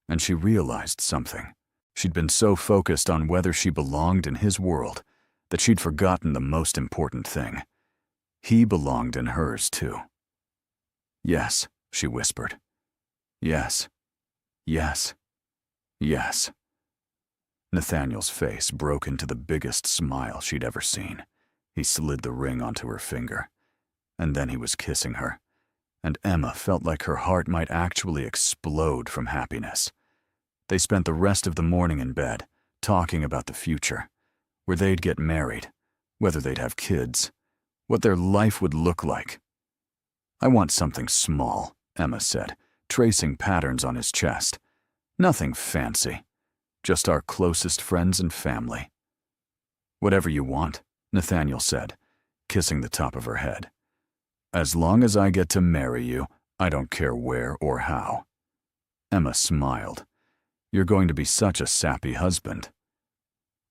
And she realized something. She'd been so focused on whether she belonged in his world that she'd forgotten the most important thing. He belonged in hers, too. "Yes," she whispered. "Yes. Yes. Yes." Nathaniel's face broke into the biggest smile she'd ever seen. He slid the ring onto her finger, and then he was kissing her, and Emma felt like her heart might actually explode from happiness. They spent the rest of the morning in bed, talking about the future, where they'd get married, whether they'd have kids, what their life would look like. "I want something small," Emma said, tracing patterns on his chest. "Nothing fancy. Just our closest friends and family." "Whatever you want," Nathaniel said, kissing the top of her head. "As long as I get to marry you, I don't care where or how." Emma smiled. "You're going to be such a sappy husband."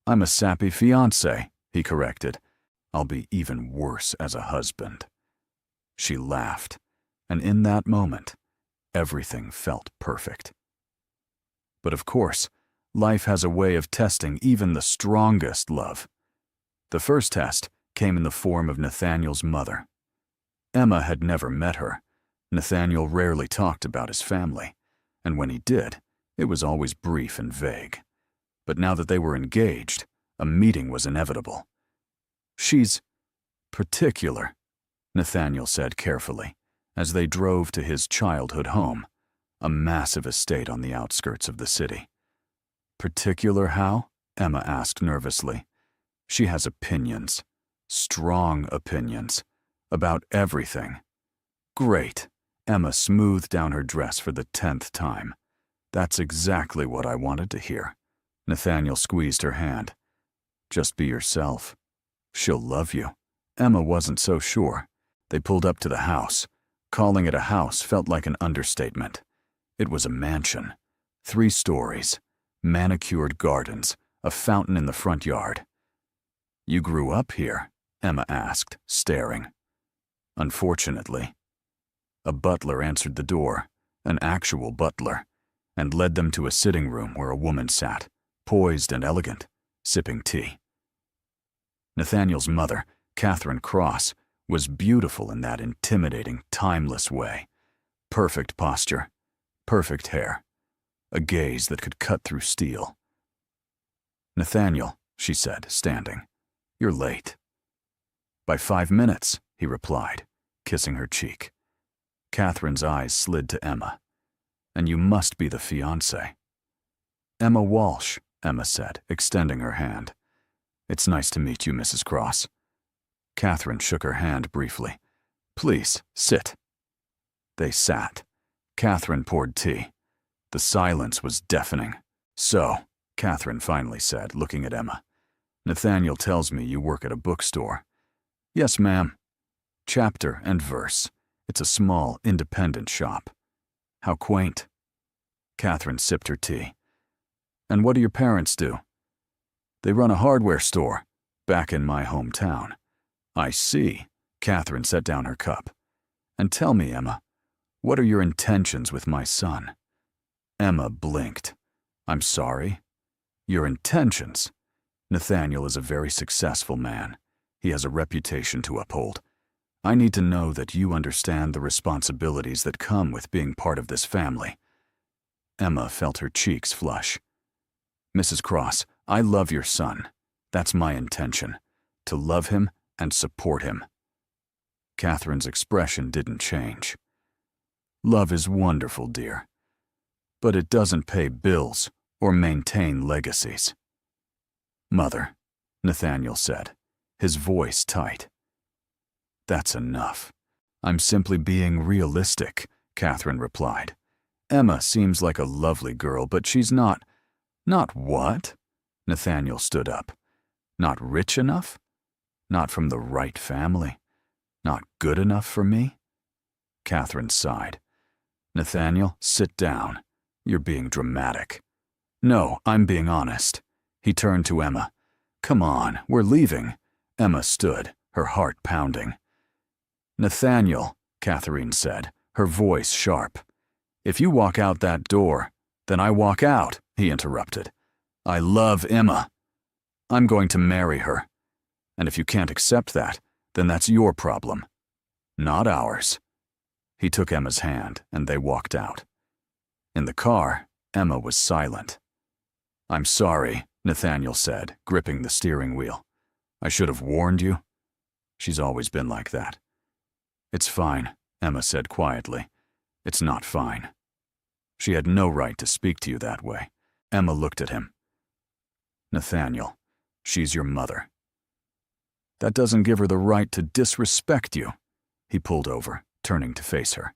"I'm a sappy fiancé," he corrected. "I'll be even worse as a husband." She laughed, and in that moment, everything felt perfect. But of course, life has a way of testing even the strongest love. The first test came in the form of Nathaniel's mother. Emma had never met her. Nathaniel rarely talked about his family, and when he did, it was always brief and vague. But now that they were engaged, a meeting was inevitable. "She's particular," Nathaniel said carefully, as they drove to his childhood home, a massive estate on the outskirts of the city. "Particular how?" Emma asked nervously. "She has opinions, strong opinions, about everything." "Great." Emma smoothed down her dress for the 10th time. "That's exactly what I wanted to hear." Nathaniel squeezed her hand. "Just be yourself. She'll love you." Emma wasn't so sure. They pulled up to the house. Calling it a house felt like an understatement. It was a mansion. 3 stories, manicured gardens, a fountain in the front yard. "You grew up here?" Emma asked, staring. "Unfortunately." A butler answered the door, an actual butler, and led them to a sitting room where a woman sat, poised and elegant, sipping tea. Nathaniel's mother, Catherine Cross, was beautiful in that intimidating, timeless way. Perfect posture, perfect hair, a gaze that could cut through steel. "Nathaniel," she said, standing, "you're late." "By 5 minutes," he replied, kissing her cheek. Catherine's eyes slid to Emma. And you must be the fiancé. Emma Walsh, Emma said, extending her hand. It's nice to meet you, Mrs. Cross. Catherine shook her hand briefly. Please, sit. They sat. Catherine poured tea. The silence was deafening. So, Catherine finally said, looking at Emma, Nathaniel tells me you work at a bookstore. Yes, ma'am. Chapter and verse. It's a small, independent shop. How quaint. Catherine sipped her tea. And what do your parents do? They run a hardware store, back in my hometown. I see. Catherine set down her cup. And tell me, Emma, what are your intentions with my son? Emma blinked. I'm sorry. Your intentions? Nathaniel is a very successful man. He has a reputation to uphold. I need to know that you understand the responsibilities that come with being part of this family. Emma felt her cheeks flush. Mrs. Cross, I love your son. That's my intention, to love him and support him. Catherine's expression didn't change. Love is wonderful, dear, but it doesn't pay bills or maintain legacies. Mother, Nathaniel said, his voice tight. That's enough. I'm simply being realistic, Catherine replied. Emma seems like a lovely girl, but she's not. Not what? Nathaniel stood up. Not rich enough? Not from the right family? Not good enough for me? Catherine sighed. Nathaniel, sit down. You're being dramatic. No, I'm being honest. He turned to Emma. Come on, we're leaving. Emma stood, her heart pounding. Nathaniel, Catherine said, her voice sharp. If you walk out that door, then I walk out, he interrupted. I love Emma. I'm going to marry her. And if you can't accept that, then that's your problem, not ours. He took Emma's hand, and they walked out. In the car, Emma was silent. I'm sorry, Nathaniel said, gripping the steering wheel. I should have warned you. She's always been like that. It's fine, Emma said quietly. It's not fine. She had no right to speak to you that way. Emma looked at him. Nathaniel, she's your mother. That doesn't give her the right to disrespect you. He pulled over, turning to face her.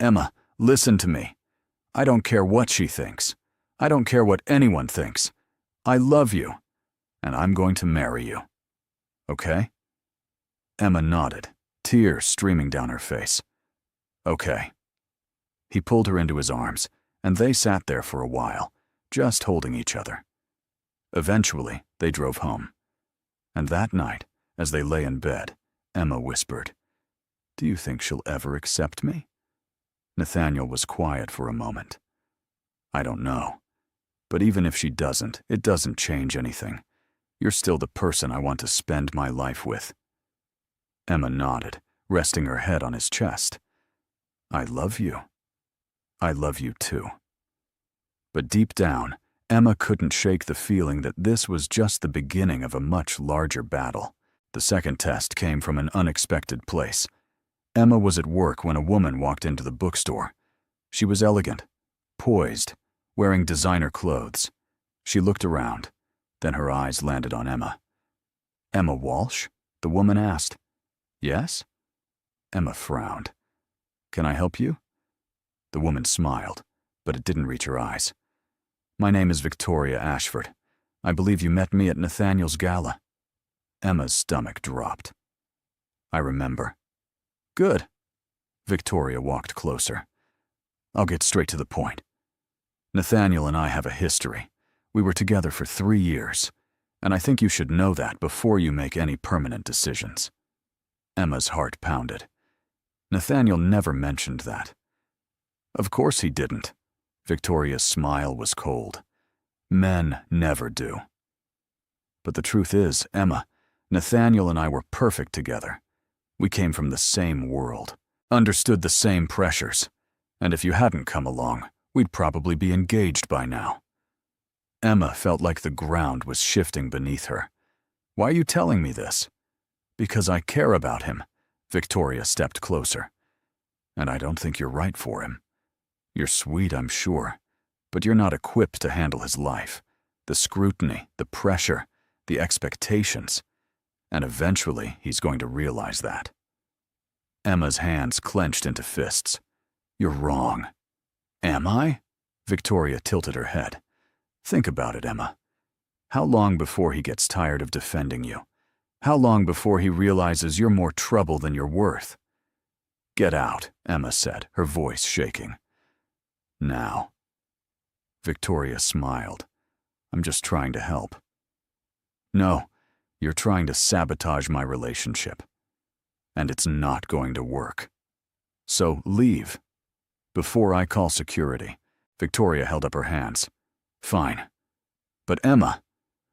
Emma, listen to me. I don't care what she thinks. I don't care what anyone thinks. I love you, and I'm going to marry you. Okay? Emma nodded, tears streaming down her face. Okay. He pulled her into his arms, and they sat there for a while, just holding each other. Eventually, they drove home. And that night, as they lay in bed, Emma whispered, Do you think she'll ever accept me? Nathaniel was quiet for a moment. I don't know. But even if she doesn't, it doesn't change anything. You're still the person I want to spend my life with. Emma nodded, resting her head on his chest. I love you. I love you too. But deep down, Emma couldn't shake the feeling that this was just the beginning of a much larger battle. The second test came from an unexpected place. Emma was at work when a woman walked into the bookstore. She was elegant, poised, wearing designer clothes. She looked around, then her eyes landed on Emma. Emma Walsh? The woman asked. Yes? Emma frowned. Can I help you? The woman smiled, but it didn't reach her eyes. My name is Victoria Ashford. I believe you met me at Nathaniel's gala. Emma's stomach dropped. I remember. Good. Victoria walked closer. I'll get straight to the point. Nathaniel and I have a history. We were together for 3 years, and I think you should know that before you make any permanent decisions. Emma's heart pounded. Nathaniel never mentioned that. Of course he didn't. Victoria's smile was cold. Men never do. But the truth is, Emma, Nathaniel and I were perfect together. We came from the same world, understood the same pressures, and if you hadn't come along, we'd probably be engaged by now. Emma felt like the ground was shifting beneath her. Why are you telling me this? Because I care about him. Victoria stepped closer. And I don't think you're right for him. You're sweet, I'm sure, but you're not equipped to handle his life. The scrutiny, the pressure, the expectations. And eventually, he's going to realize that. Emma's hands clenched into fists. You're wrong. Am I? Victoria tilted her head. Think about it, Emma. How long before he gets tired of defending you? How long before he realizes you're more trouble than you're worth? Get out, Emma said, her voice shaking. Now. Victoria smiled. I'm just trying to help. No, you're trying to sabotage my relationship. And it's not going to work. So leave. Before I call security. Victoria held up her hands. Fine. But Emma,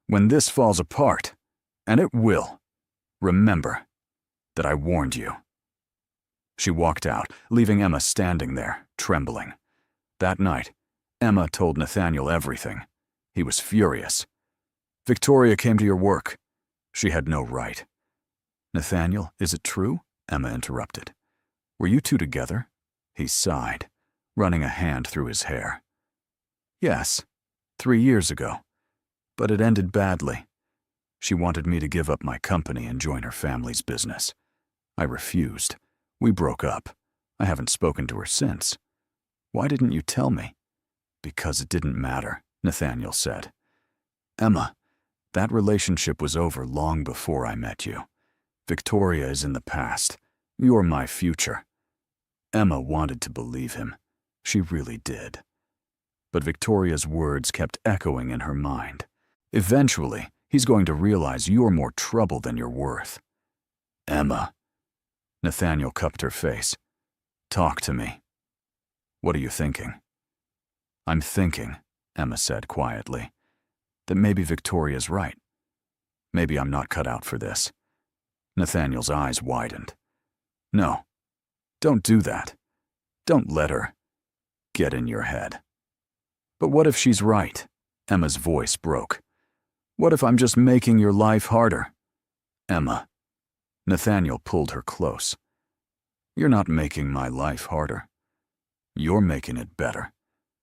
when this falls apart, and it will, remember that I warned you. She walked out, leaving Emma standing there, trembling. That night, Emma told Nathaniel everything. He was furious. Victoria came to your work. She had no right. Nathaniel, is it true? Emma interrupted. Were you two together? He sighed, running a hand through his hair. Yes, 3 years ago. But it ended badly. She wanted me to give up my company and join her family's business. I refused. We broke up. I haven't spoken to her since. Why didn't you tell me? Because it didn't matter, Nathaniel said. Emma, that relationship was over long before I met you. Victoria is in the past. You're my future. Emma wanted to believe him. She really did. But Victoria's words kept echoing in her mind. Eventually, he's going to realize you're more trouble than you're worth. Emma. Nathaniel cupped her face. Talk to me. What are you thinking? I'm thinking, Emma said quietly, that maybe Victoria's right. Maybe I'm not cut out for this. Nathaniel's eyes widened. No, don't do that. Don't let her get in your head. But what if she's right? Emma's voice broke. What if I'm just making your life harder? Emma. Nathaniel pulled her close. You're not making my life harder. You're making it better.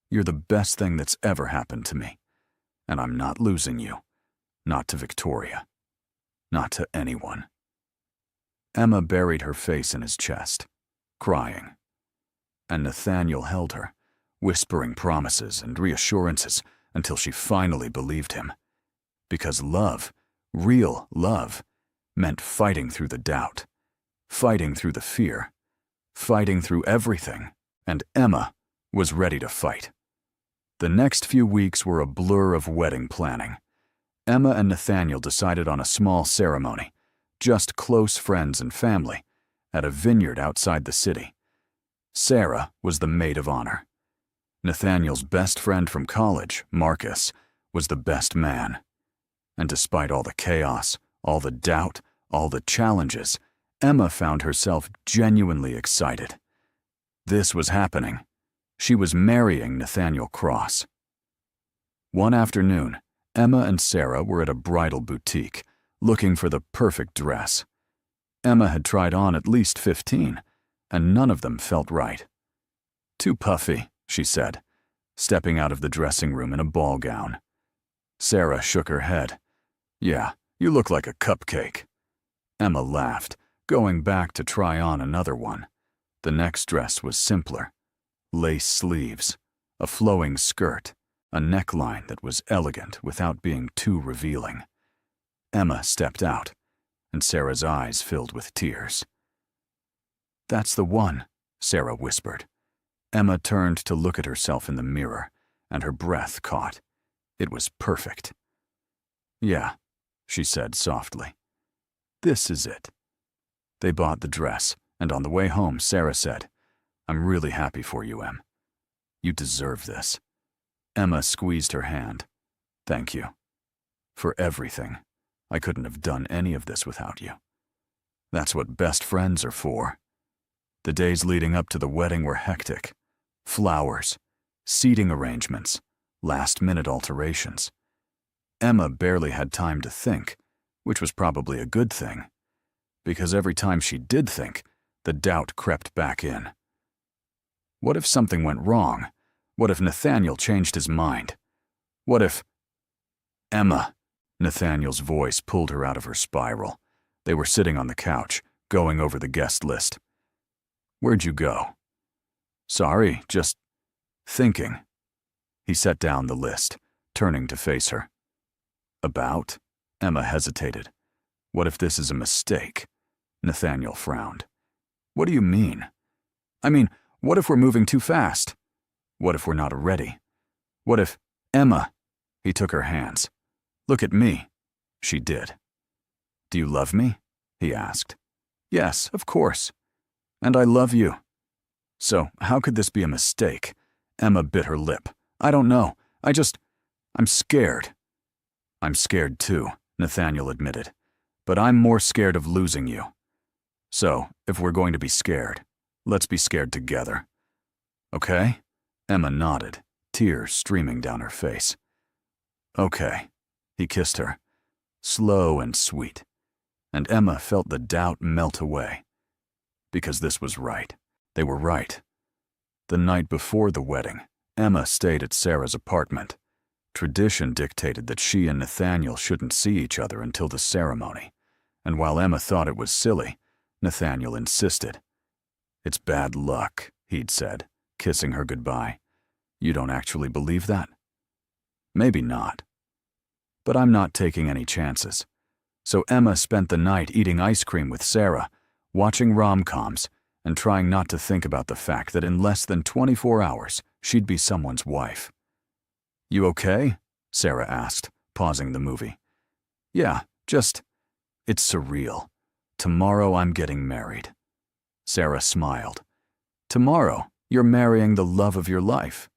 You're the best thing that's ever happened to me. And I'm not losing you. Not to Victoria. Not to anyone. Emma buried her face in his chest, crying. And Nathaniel held her, whispering promises and reassurances until she finally believed him. Because love, real love, meant fighting through the doubt, fighting through the fear, fighting through everything, and Emma was ready to fight. The next few weeks were a blur of wedding planning. Emma and Nathaniel decided on a small ceremony, just close friends and family, at a vineyard outside the city. Sarah was the maid of honor. Nathaniel's best friend from college, Marcus, was the best man. And despite all the chaos, all the doubt, all the challenges, Emma found herself genuinely excited. This was happening. She was marrying Nathaniel Cross. One afternoon, Emma and Sarah were at a bridal boutique, looking for the perfect dress. Emma had tried on at least 15, and none of them felt right. Too puffy, she said, stepping out of the dressing room in a ball gown. Sarah shook her head. Yeah, you look like a cupcake. Emma laughed, going back to try on another one. The next dress was simpler. Lace sleeves, a flowing skirt, a neckline that was elegant without being too revealing. Emma stepped out, and Sarah's eyes filled with tears. That's the one, Sarah whispered. Emma turned to look at herself in the mirror, and her breath caught. It was perfect. Yeah, she said softly. This is it. They bought the dress, and on the way home, Sarah said, I'm really happy for you, Em. You deserve this. Emma squeezed her hand. Thank you. For everything. I couldn't have done any of this without you. That's what best friends are for. The days leading up to the wedding were hectic. Flowers, seating arrangements, last-minute alterations. Emma barely had time to think, which was probably a good thing, because every time she did think, the doubt crept back in. What if something went wrong? What if Nathaniel changed his mind? What if... Emma! Nathaniel's voice pulled her out of her spiral. They were sitting on the couch, going over the guest list. Where'd you go? Sorry, just thinking. He set down the list, turning to face her. About? Emma hesitated. What if this is a mistake? Nathaniel frowned. What do you mean? I mean, what if we're moving too fast? What if we're not ready? What if... Emma! He took her hands. Look at me. She did. Do you love me? He asked. Yes, of course. And I love you. So, how could this be a mistake? Emma bit her lip. I don't know. I'm scared. I'm scared too, Nathaniel admitted. But I'm more scared of losing you. So, if we're going to be scared, let's be scared together. Okay? Emma nodded, tears streaming down her face. Okay. He kissed her, slow and sweet, and Emma felt the doubt melt away. Because this was right. They were right. The night before the wedding, Emma stayed at Sarah's apartment. Tradition dictated that she and Nathaniel shouldn't see each other until the ceremony, and while Emma thought it was silly, Nathaniel insisted. It's bad luck, he'd said, kissing her goodbye. You don't actually believe that? Maybe not. But I'm not taking any chances. So Emma spent the night eating ice cream with Sarah, watching rom-coms, and trying not to think about the fact that in less than 24 hours, she'd be someone's wife. You okay? Sarah asked, pausing the movie. Yeah, it's surreal. Tomorrow I'm getting married. Sarah smiled. Tomorrow, you're marrying the love of your life.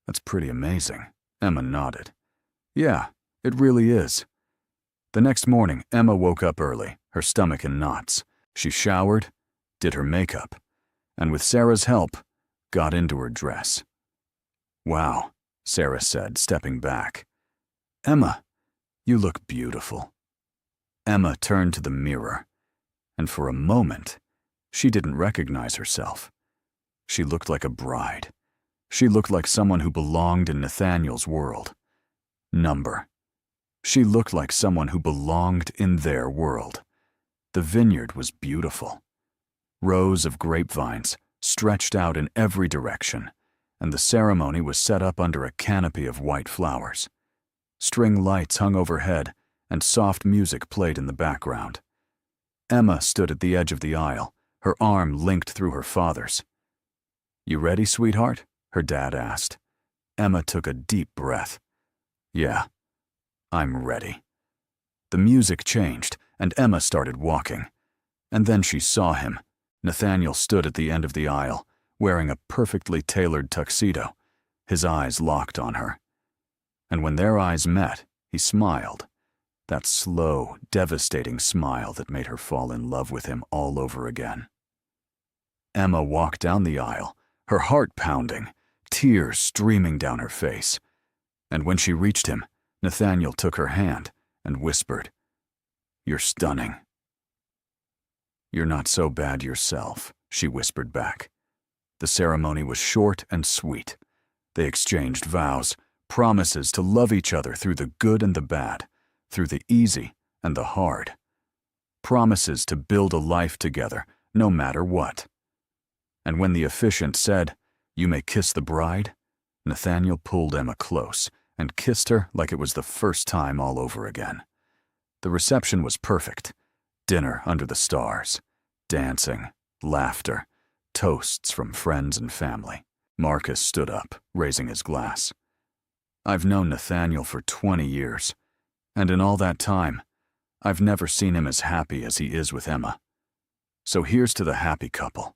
That's pretty amazing. Emma nodded. Yeah, it really is. The next morning, Emma woke up early, her stomach in knots. She showered, did her makeup, and with Sarah's help, got into her dress. Wow, Sarah said, stepping back. Emma, you look beautiful. Emma turned to the mirror, and for a moment, she didn't recognize herself. She looked like a bride. She looked like someone who belonged in Nathaniel's world. Number. She looked like someone who belonged in their world. The vineyard was beautiful. Rows of grapevines stretched out in every direction, and the ceremony was set up under a canopy of white flowers. String lights hung overhead, and soft music played in the background. Emma stood at the edge of the aisle, her arm linked through her father's. You ready, sweetheart? Her dad asked. Emma took a deep breath. Yeah, I'm ready. The music changed, and Emma started walking. And then she saw him. Nathaniel stood at the end of the aisle, wearing a perfectly tailored tuxedo, his eyes locked on her. And when their eyes met, he smiled. That slow, devastating smile that made her fall in love with him all over again. Emma walked down the aisle, her heart pounding, tears streaming down her face. And when she reached him, Nathaniel took her hand and whispered, You're stunning. You're not so bad yourself, she whispered back. The ceremony was short and sweet. They exchanged vows, promises to love each other through the good and the bad, through the easy and the hard. Promises to build a life together, no matter what. And when the officiant said, You may kiss the bride, Nathaniel pulled Emma close and kissed her like it was the first time all over again. The reception was perfect. Dinner under the stars. Dancing, laughter, toasts from friends and family. Marcus stood up, raising his glass. I've known Nathaniel for 20 years, and in all that time, I've never seen him as happy as he is with Emma. So here's to the happy couple.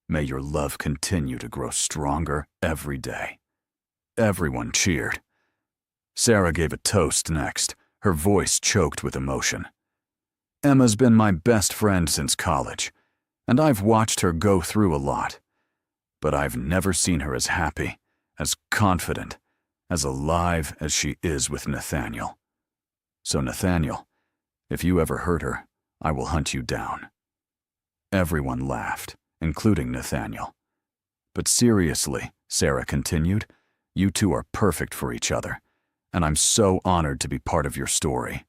May your love continue to grow stronger every day. Everyone cheered. Sarah gave a toast next, her voice choked with emotion. Emma's been my best friend since college, and I've watched her go through a lot. But I've never seen her as happy, as confident, as alive as she is with Nathaniel. So Nathaniel, if you ever hurt her, I will hunt you down. Everyone laughed, including Nathaniel. But seriously, Sarah continued, you two are perfect for each other, and I'm so honored to be part of your story.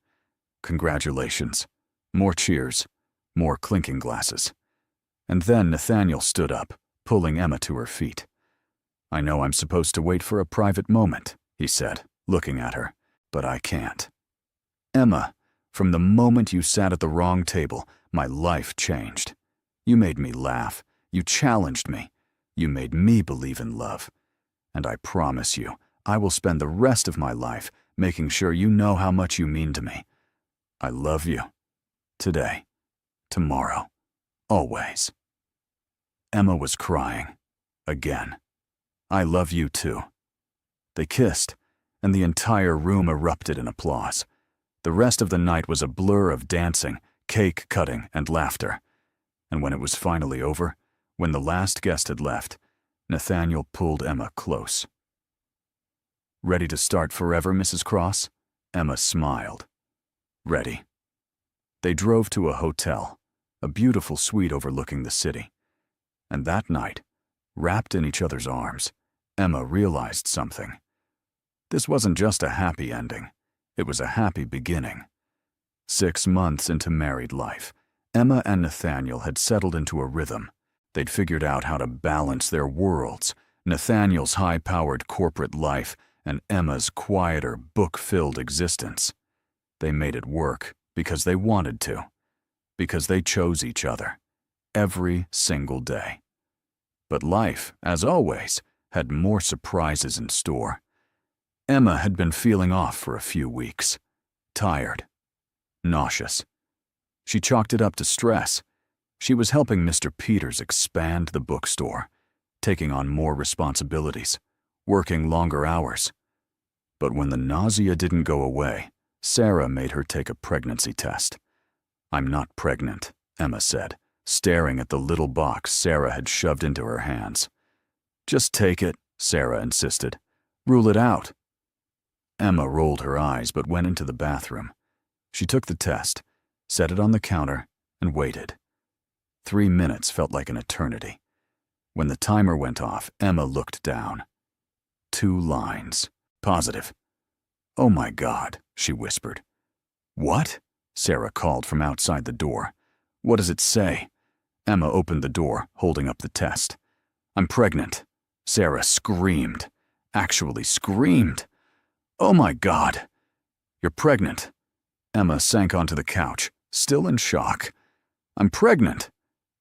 Congratulations. More cheers. More clinking glasses. And then Nathaniel stood up, pulling Emma to her feet. I know I'm supposed to wait for a private moment, he said, looking at her, but I can't. Emma, from the moment you sat at the wrong table, my life changed. You made me laugh. You challenged me. You made me believe in love. And I promise you, I will spend the rest of my life making sure you know how much you mean to me. I love you. Today. Tomorrow. Always. Emma was crying. Again. I love you too. They kissed, and the entire room erupted in applause. The rest of the night was a blur of dancing, cake cutting, and laughter. And when it was finally over, when the last guest had left, Nathaniel pulled Emma close. Ready to start forever, Mrs. Cross? Emma smiled. Ready. They drove to a hotel, a beautiful suite overlooking the city. And that night, wrapped in each other's arms, Emma realized something. This wasn't just a happy ending. It was a happy beginning. 6 months into married life, Emma and Nathaniel had settled into a rhythm. They'd figured out how to balance their worlds, Nathaniel's high-powered corporate life and Emma's quieter, book-filled existence. They made it work because they wanted to, because they chose each other, every single day. But life, as always, had more surprises in store. Emma had been feeling off for a few weeks, tired, nauseous. She chalked it up to stress. She was helping Mr. Peters expand the bookstore, taking on more responsibilities, working longer hours. But when the nausea didn't go away, Sarah made her take a pregnancy test. I'm not pregnant, Emma said, staring at the little box Sarah had shoved into her hands. Just take it, Sarah insisted. Rule it out. Emma rolled her eyes but went into the bathroom. She took the test, set it on the counter, and waited. 3 minutes felt like an eternity. When the timer went off, Emma looked down. 2 lines. Positive. Oh my God, she whispered. What? Sarah called from outside the door. What does it say? Emma opened the door, holding up the test. I'm pregnant. Sarah screamed. Actually screamed. Oh my God. You're pregnant. Emma sank onto the couch, still in shock. I'm pregnant.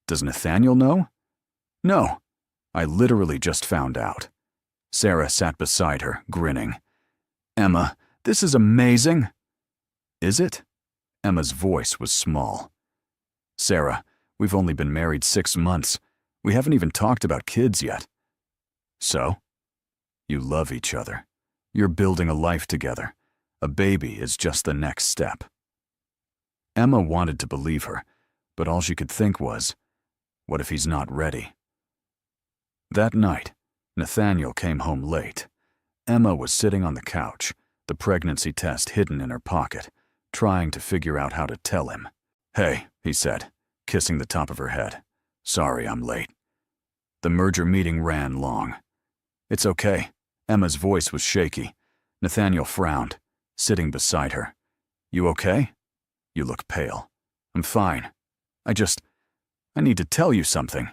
Does Nathaniel know? No. I literally just found out. Sarah sat beside her, grinning. Emma, this is amazing. Is it? Emma's voice was small. Sarah, we've only been married 6 months. We haven't even talked about kids yet. So? You love each other. You're building a life together. A baby is just the next step. Emma wanted to believe her, but all she could think was, what if he's not ready? That night, Nathaniel came home late. Emma was sitting on the couch, the pregnancy test hidden in her pocket, trying to figure out how to tell him. Hey, he said, kissing the top of her head. Sorry I'm late. The merger meeting ran long. It's okay. Emma's voice was shaky. Nathaniel frowned, sitting beside her. You okay? You look pale. I'm fine. I need to tell you something.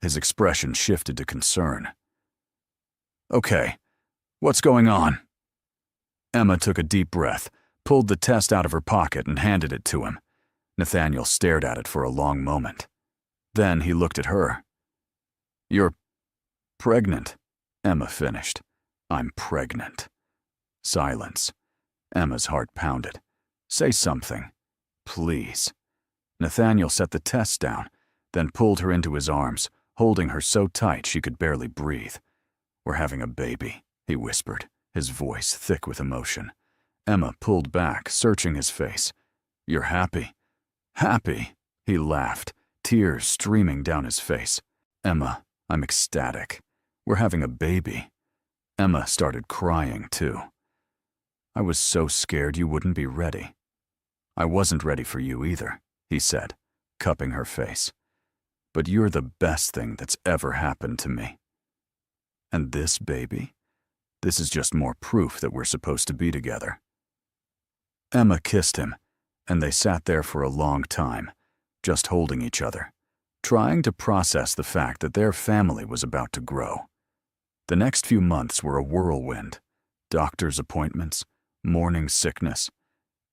His expression shifted to concern. Okay, what's going on? Emma took a deep breath, pulled the test out of her pocket and handed it to him. Nathaniel stared at it for a long moment. Then he looked at her. You're pregnant, Emma finished. I'm pregnant. Silence. Emma's heart pounded. Say something. Please. Nathaniel set the test down, then pulled her into his arms, holding her so tight she could barely breathe. We're having a baby, he whispered, his voice thick with emotion. Emma pulled back, searching his face. You're happy? Happy, he laughed, tears streaming down his face. Emma, I'm ecstatic. We're having a baby. Emma started crying, too. I was so scared you wouldn't be ready. I wasn't ready for you either, he said, cupping her face. But you're the best thing that's ever happened to me. And this baby? This is just more proof that we're supposed to be together. Emma kissed him, and they sat there for a long time, just holding each other, trying to process the fact that their family was about to grow. The next few months were a whirlwind. Doctor's appointments, morning sickness,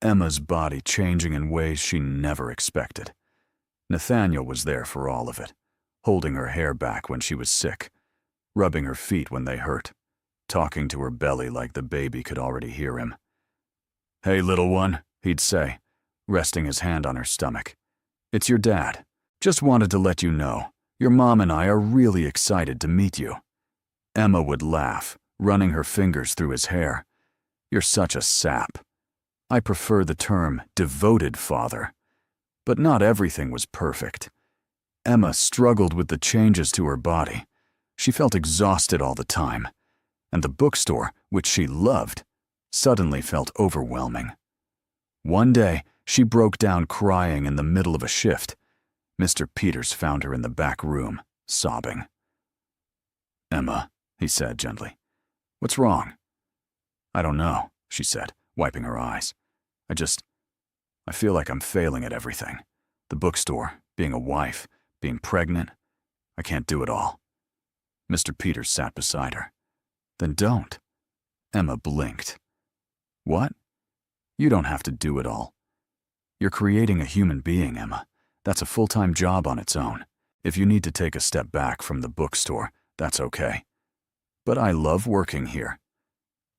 Emma's body changing in ways she never expected. Nathaniel was there for all of it, holding her hair back when she was sick, rubbing her feet when they hurt, talking to her belly like the baby could already hear him. "Hey, little one," he'd say, resting his hand on her stomach. "It's your dad. Just wanted to let you know, your mom and I are really excited to meet you." Emma would laugh, running her fingers through his hair. "You're such a sap. I prefer the term devoted father." But not everything was perfect. Emma struggled with the changes to her body. She felt exhausted all the time, and the bookstore, which she loved, suddenly felt overwhelming. One day, she broke down crying in the middle of a shift. Mr. Peters found her in the back room, sobbing. "Emma," he said gently, "what's wrong?" "I don't know," she said, wiping her eyes. I feel like I'm failing at everything. The bookstore, being a wife, being pregnant. I can't do it all." Mr. Peters sat beside her. "Then don't." Emma blinked. "What? You don't have to do it all. You're creating a human being, Emma. That's a full-time job on its own. If you need to take a step back from the bookstore, that's okay. But I love working here.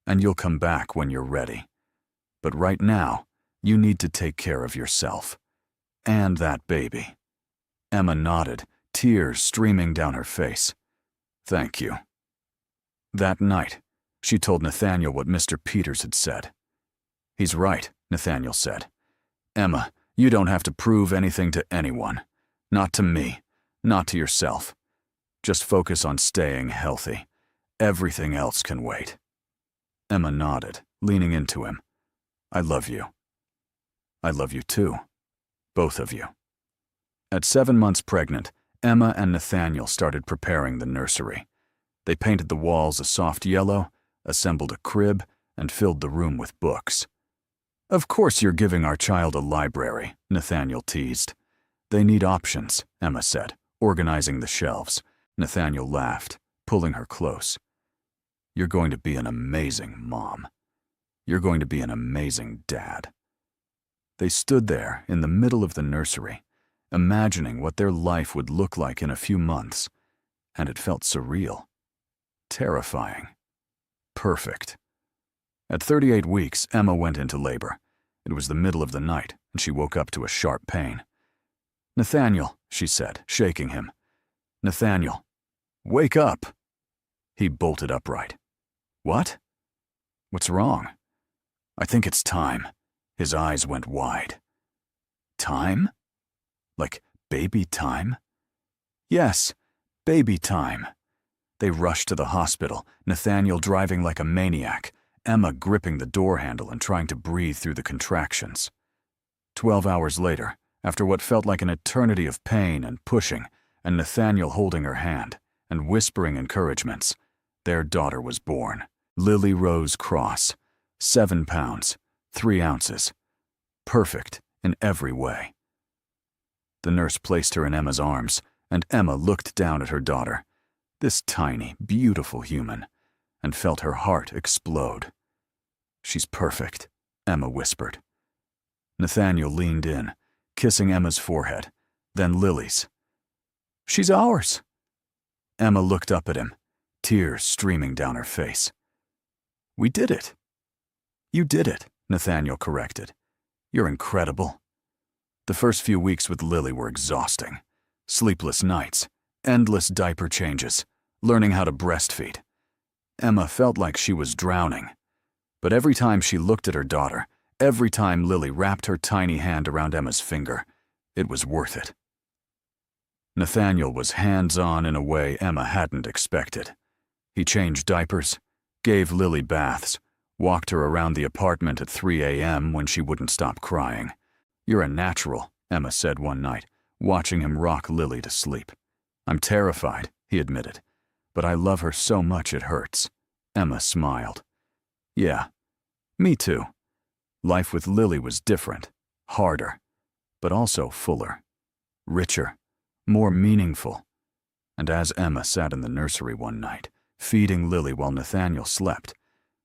And you'll come back when you're ready. But right now, you need to take care of yourself. And that baby." Emma nodded, tears streaming down her face. "Thank you." That night, she told Nathaniel what Mr. Peters had said. "He's right," Nathaniel said. "Emma, you don't have to prove anything to anyone. Not to me, not to yourself. Just focus on staying healthy. Everything else can wait." Emma nodded, leaning into him. "I love you." "I love you too. Both of you." At 7 months pregnant, Emma and Nathaniel started preparing the nursery. They painted the walls a soft yellow, assembled a crib, and filled the room with books. "Of course you're giving our child a library," Nathaniel teased. "They need options," Emma said, organizing the shelves. Nathaniel laughed, pulling her close. "You're going to be an amazing mom. You're going to be an amazing dad." They stood there in the middle of the nursery, imagining what their life would look like in a few months, and it felt surreal, terrifying, perfect. At 38 weeks, Emma went into labor. It was the middle of the night, and she woke up to a sharp pain. "Nathaniel," she said, shaking him. "Nathaniel, wake up." He bolted upright. "What? What's wrong?" "I think it's time." His eyes went wide. "Time? Like baby time?" "Yes, baby time." They rushed to the hospital, Nathaniel driving like a maniac, Emma gripping the door handle and trying to breathe through the contractions. 12 hours later, after what felt like an eternity of pain and pushing, and Nathaniel holding her hand and whispering encouragements, their daughter was born. Lily Rose Cross, 7 pounds, 3 ounces. Perfect in every way. The nurse placed her in Emma's arms, and Emma looked down at her daughter, this tiny, beautiful human, and felt her heart explode. "She's perfect," Emma whispered. Nathaniel leaned in, kissing Emma's forehead, then Lily's. "She's ours." Emma looked up at him, tears streaming down her face. "We did it." "You did it," Nathaniel corrected. "You're incredible." The first few weeks with Lily were exhausting. Sleepless nights, endless diaper changes, learning how to breastfeed. Emma felt like she was drowning. But every time she looked at her daughter, every time Lily wrapped her tiny hand around Emma's finger, it was worth it. Nathaniel was hands-on in a way Emma hadn't expected. He changed diapers, gave Lily baths, walked her around the apartment at 3 a.m. when she wouldn't stop crying. "You're a natural," Emma said one night, watching him rock Lily to sleep. "I'm terrified," he admitted. But I love her so much it hurts. Emma smiled. Yeah, me too. Life with Lily was different, harder, but also fuller, richer, more meaningful. And as Emma sat in the nursery one night, feeding Lily while Nathaniel slept,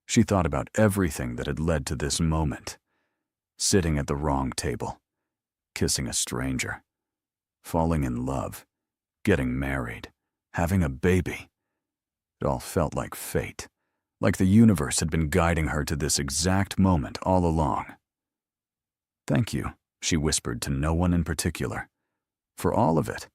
she thought about everything that had led to this moment. Sitting at the wrong table, kissing a stranger, falling in love, getting married, having a baby. It all felt like fate, like the universe had been guiding her to this exact moment all along. "Thank you," she whispered to no one in particular, "for all of it."